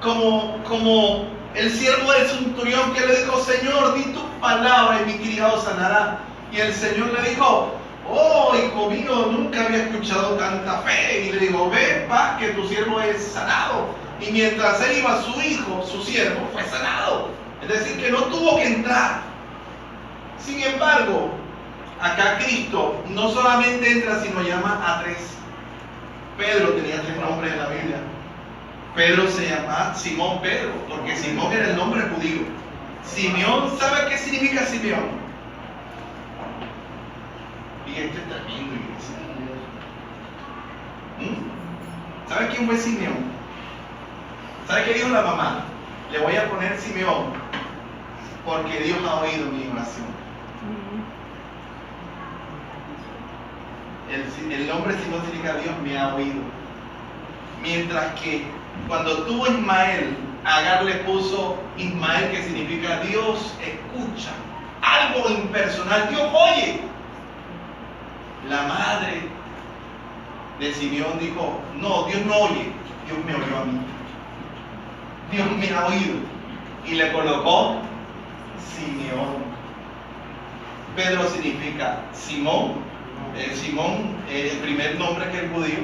como el siervo del centurión que le dijo, Señor, di tu palabra y mi criado sanará. Y el Señor le dijo, oh, hijo mío, nunca había escuchado tanta fe. Y le dijo, ve, paz, que tu siervo es sanado. Y mientras él iba, su hijo, su siervo, fue sanado. Es decir, que no tuvo que entrar. Sin embargo, acá Cristo no solamente entra, sino llama a 3. Pedro tenía 3 nombres en la Biblia. Pedro se llama Simón Pedro, porque Simón era el nombre judío. Simeón, ¿sabe qué significa Simeón? Y esto es tremendo, iglesia. ¿Sabe quién fue Simeón? ¿Sabe qué dijo la mamá? Le voy a poner Simeón, porque Dios ha oído mi oración. El nombre Simón significa Dios me ha oído. Mientras que cuando tuvo Ismael, Agar le puso Ismael, que significa Dios escucha, algo impersonal, Dios oye. La madre de Simeón dijo, no, Dios no oye, Dios me oyó a mí. Dios me ha oído. Y le colocó Simeón. Pedro significa Simón. Simón, el primer nombre que es judío.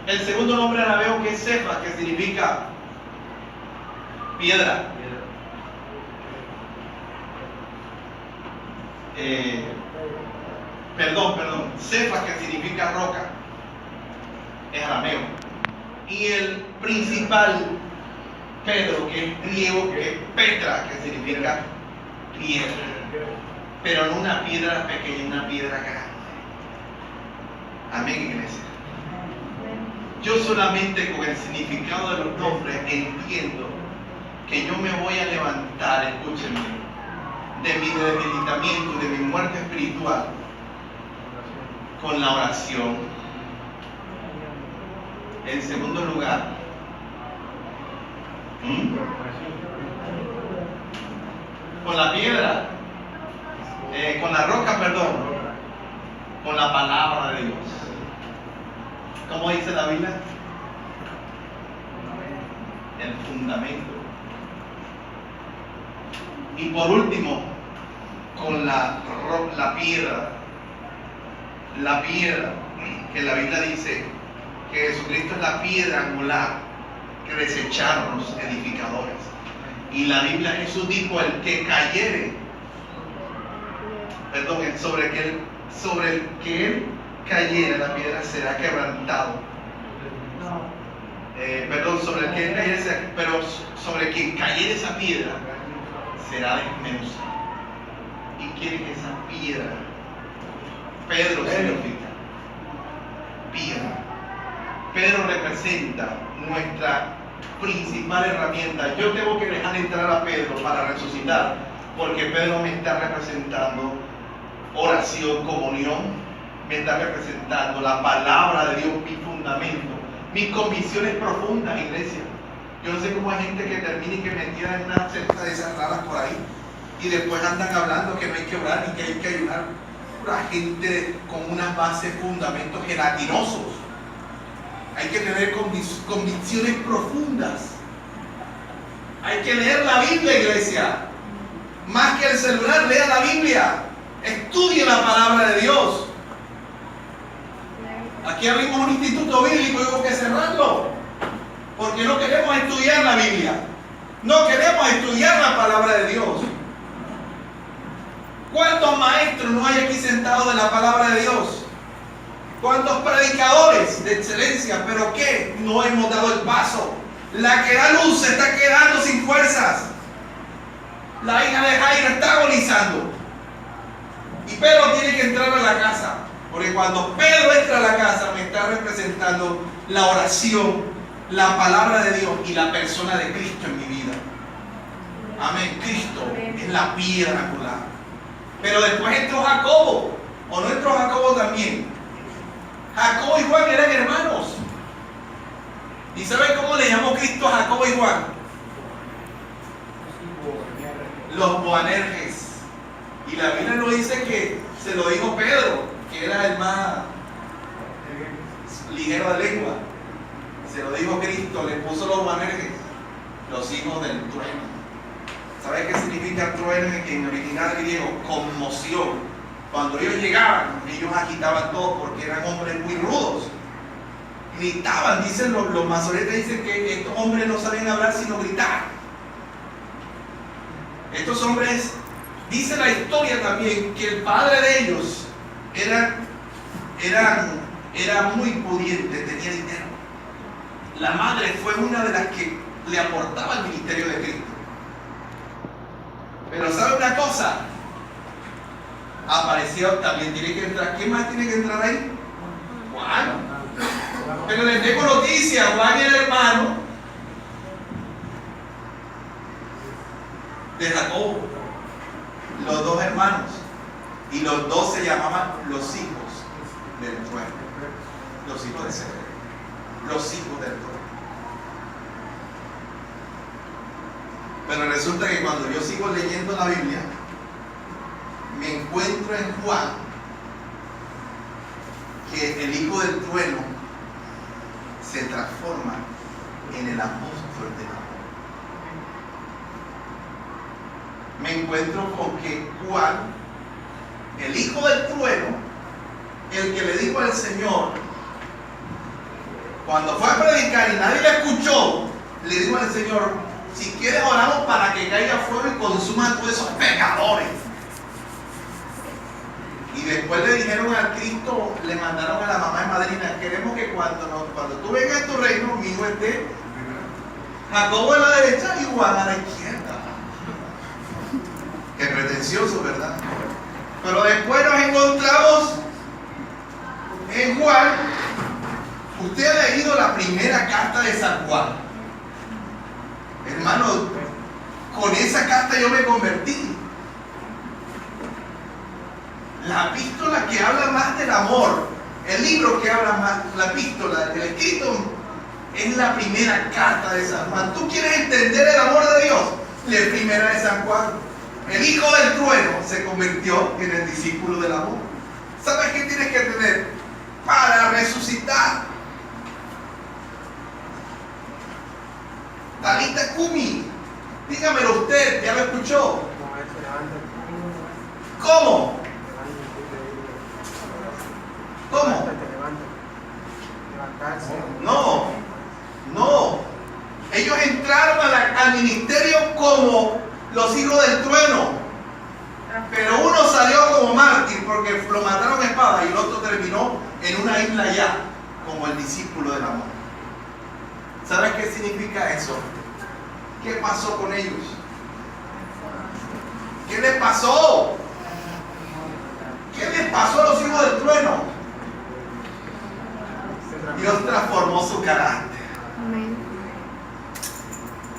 El segundo nombre arameo que es Cefas, que significa piedra. Cefas, que significa roca, es arameo. Y el principal, Pedro, que es griego, que es Petra, que significa piedra. Pero no una piedra pequeña, una piedra grande. Amén, iglesia. Yo solamente con el significado de los nombres entiendo que yo me voy a levantar, escúchenme, de mi debilitamiento, de mi muerte espiritual, con la oración. En segundo lugar, con la piedra, con la roca, perdón, con la palabra de Dios. ¿Cómo dice la Biblia? El fundamento. Y por último, con la piedra. La piedra, que la Biblia dice que Jesucristo es la piedra angular que desecharon los edificadores. Y la Biblia, Jesús dijo, el que cayere, sobre el que él cayere, la piedra será quebrantado. Sobre el que él cayere, pero sobre quien cayere esa piedra será desmenuzado. ¿Y quién es esa piedra? Pedro significa piedra. Pedro representa nuestra principal herramienta. Yo tengo que dejar entrar a Pedro para resucitar, porque Pedro me está representando oración, comunión, me está representando la palabra de Dios, mi fundamento, mis convicciones profundas, iglesia. Yo no sé cómo hay gente que termina y que metida en una secta de esas raras por ahí y después andan hablando que no hay que orar ni que hay que ayunar. La gente con unas bases, fundamentos gelatinosos. Hay que tener convicciones profundas. Hay que leer la Biblia, iglesia. Más que el celular, lea la Biblia. Estudie la palabra de Dios. Aquí abrimos un instituto bíblico y hubo que cerrarlo, porque no queremos estudiar la Biblia. No queremos estudiar la palabra de Dios. ¿Cuántos maestros no hay aquí sentados de la palabra de Dios? ¿Cuántos predicadores de excelencia? ¿Pero qué? No hemos dado el paso. La que da luz se está quedando sin fuerzas. La hija de Jairo está agonizando. Y Pedro tiene que entrar a la casa. Porque cuando Pedro entra a la casa, me está representando la oración, la palabra de Dios y la persona de Cristo en mi vida. Amén. Cristo es la piedra angular. Pero después entró Jacobo, o no entró Jacobo también. Jacobo y Juan eran hermanos. ¿Y saben cómo le llamó Cristo a Jacobo y Juan? Los Boanerges. Y la Biblia nos dice que se lo dijo Pedro, que era el más ligero de lengua. Se lo dijo Cristo, le puso los Boanerges, los hijos del trueno. ¿Sabe qué significa trueno en original griego? Conmoción. Cuando ellos llegaban, ellos agitaban todo porque eran hombres muy rudos. Gritaban, dicen los masoretas, dicen que estos hombres no sabían hablar sino gritar. Estos hombres, dice la historia también, que el padre de ellos era muy pudiente, tenía dinero. La madre fue una de las que le aportaba al ministerio de Cristo. Pero ¿sabe una cosa? Apareció, también tiene que entrar. ¿Quién más tiene que entrar ahí? Juan. Pero les tengo noticia, Juan era hermano de Jacobo. Los dos hermanos. Y los dos se llamaban los hijos del trueno. Los hijos de Zebedeo. Los hijos del trueno. Pero resulta que cuando yo sigo leyendo la Biblia, me encuentro en Juan que el hijo del trueno se transforma en el apóstol del amor. Me encuentro con que Juan, el hijo del trueno, el que le dijo al Señor, cuando fue a predicar y nadie le escuchó, le dijo al Señor: si quieres oramos para que caiga fuego y consuma a todos esos pecadores. Y después le dijeron a Cristo, le mandaron a la mamá de madrina: queremos que cuando tú vengas a tu reino, mi hijo esté Jacobo a la derecha y Juan a la izquierda. Qué pretencioso, ¿verdad? Pero después nos encontramos en Juan. Usted ha leído la primera carta de San Juan. Hermano, con esa carta yo me convertí. La epístola que habla más del amor, el libro que habla más, la epístola, el escrito, es la primera carta de San Juan. ¿Tú quieres entender el amor de Dios? Lee primera de San Juan. El hijo del trueno se convirtió en el discípulo del amor. ¿Sabes qué tienes que tener para resucitar? Talita Kumi, dígamelo usted, ya lo escuchó. ¿Cómo? ¿Cómo? No, no. Ellos entraron al ministerio como los hijos del trueno. Pero uno salió como mártir porque lo mataron a espada y el otro terminó en una isla allá como el discípulo del amor. ¿Sabes qué significa eso? ¿Qué pasó con ellos? ¿Qué les pasó? ¿Qué les pasó a los hijos del trueno? Dios transformó su carácter.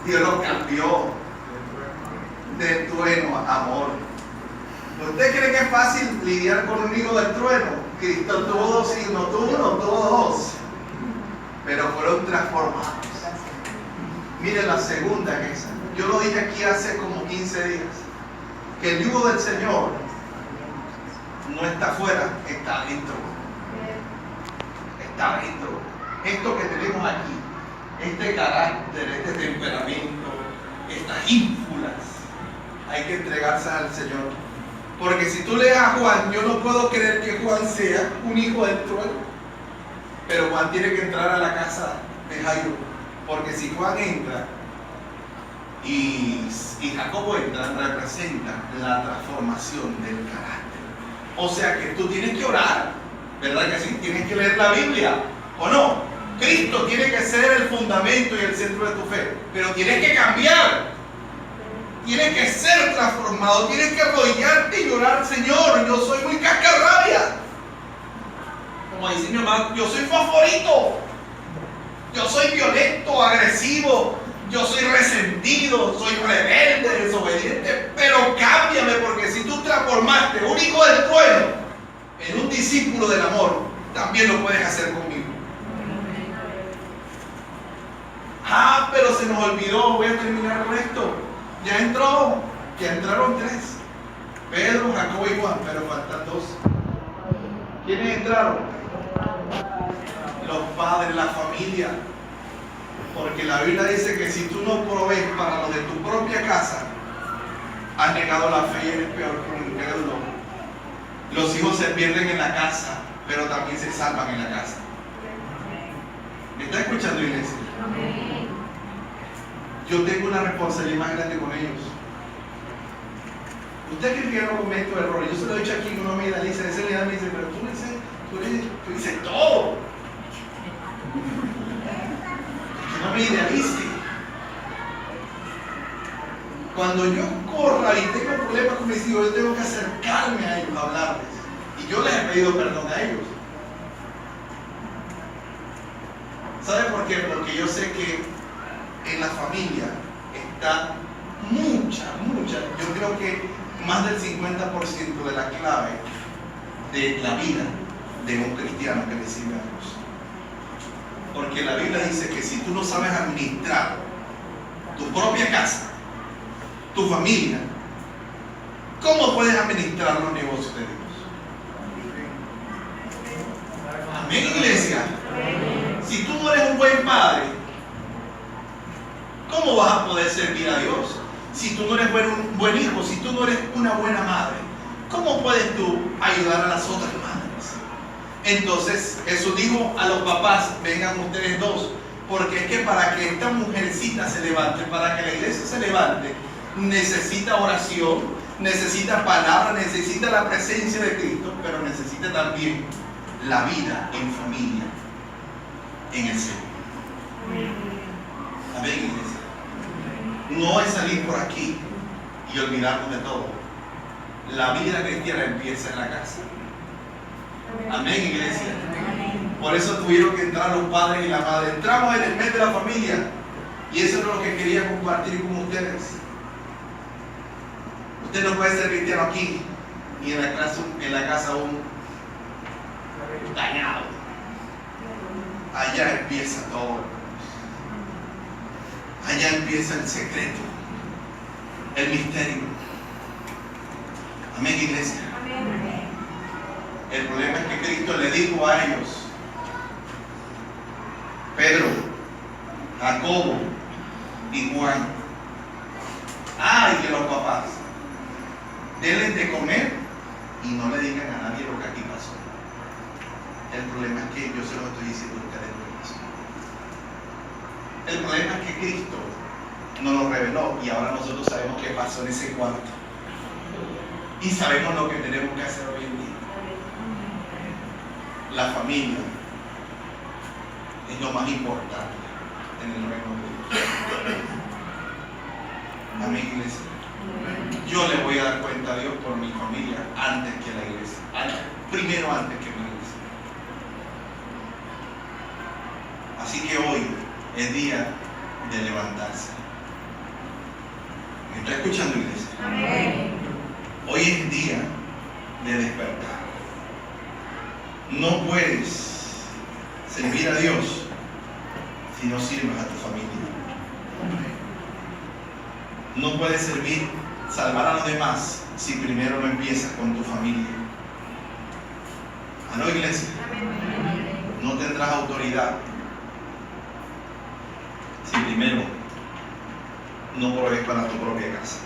Dios lo cambió de trueno a amor. ¿Usted cree que es fácil lidiar con un hijo del trueno? Cristo tuvo dos hijos, no tuvo uno, tuvo dos. Pero fueron transformados. Mire la segunda que es. Yo lo dije aquí hace como 15 días. Que el yugo del Señor no está afuera, está adentro. Está adentro. Esto que tenemos aquí, este carácter, este temperamento, estas ínfulas, hay que entregarse al Señor. Porque si tú lees a Juan, yo no puedo creer que Juan sea un hijo del trueno. Pero Juan tiene que entrar a la casa de Jairo. Porque si Juan entra y Jacobo entra, representa la transformación del carácter. O sea que tú tienes que orar, ¿verdad que sí? Tienes que leer la Biblia, ¿o no? Cristo tiene que ser el fundamento y el centro de tu fe. Pero tienes que cambiar. Tienes que ser transformado, tienes que arrodillarte y llorar, Señor, yo soy muy cascarrabia. Como dice mi mamá, yo soy fosforito. Yo soy violento, agresivo, yo soy resentido, soy rebelde, desobediente. Pero cámbiame, porque si tú transformaste un hijo del trueno en un discípulo del amor, también lo puedes hacer conmigo. Ah, pero se nos olvidó, voy a terminar con esto. Ya entraron 3. Pedro, Jacobo y Juan, pero faltan 2. ¿Quiénes entraron? Los padres, la familia. Porque la Biblia dice que si tú no provees para lo de tu propia casa, has negado la fe y eres peor que un incrédulo. Los hijos se pierden en la casa, pero también se salvan en la casa. ¿Me está escuchando, iglesia? Yo tengo una responsabilidad más grande con ellos. Usted cree que yo no cometo errores. Yo se lo he dicho aquí en una medida, dice, ese le da, me dice, pero tú dices todo. Que no me idealice. Cuando yo corra y tengo problemas con mis hijos, yo tengo que acercarme a ellos, a hablarles. Y yo les he pedido perdón a ellos. ¿Sabe por qué? Porque yo sé que en la familia está mucha, yo creo que más del 50% de la clave de la vida de un cristiano que recibe a Dios. Porque la Biblia dice que si tú no sabes administrar tu propia casa, tu familia, ¿cómo puedes administrar los negocios de Dios? Amén, iglesia. Si tú no eres un buen padre, ¿cómo vas a poder servir a Dios? Si tú no eres un buen hijo, si tú no eres una buena madre, ¿cómo puedes tú ayudar a las otras madres? Entonces Jesús dijo a los papás, vengan ustedes 2, porque es que para que esta mujercita se levante, para que la iglesia se levante, necesita oración, necesita palabra, necesita la presencia de Cristo, pero necesita también la vida en familia, en el Señor. Amén, iglesia. No es salir por aquí y olvidarnos de todo. La vida cristiana empieza en la casa. Amén, iglesia. Por eso tuvieron que entrar los padres y la madre. Entramos en el mes de la familia. Y eso es lo que quería compartir con ustedes. Usted no puede ser cristiano aquí y en la casa aún dañado. Allá empieza todo. Allá empieza el secreto, el misterio. Amén, iglesia. Amén. El problema es que Cristo le dijo a ellos, Pedro, Jacobo y Juan, y que los papás, denles de comer y no le digan a nadie lo que aquí pasó. El problema es que yo se lo estoy diciendo a ustedes lo que pasó. El problema es que Cristo nos lo reveló y ahora nosotros sabemos qué pasó en ese cuarto. Y sabemos lo que tenemos que hacer hoy en día. La familia es lo más importante en el reino de Dios. Amén, iglesia. Yo le voy a dar cuenta a Dios por mi familia antes que la iglesia. Primero antes que mi iglesia. Así que hoy es día de levantarse. ¿Me está escuchando, iglesia? Amén. Hoy es día de despertar. No puedes servir a Dios si no sirves a tu familia. No puedes salvar a los demás si primero no empiezas con tu familia. ¿Aló, iglesia? No tendrás autoridad si primero no provees para tu propia casa.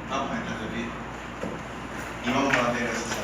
Vamos a estar de pie y vamos a la iglesia.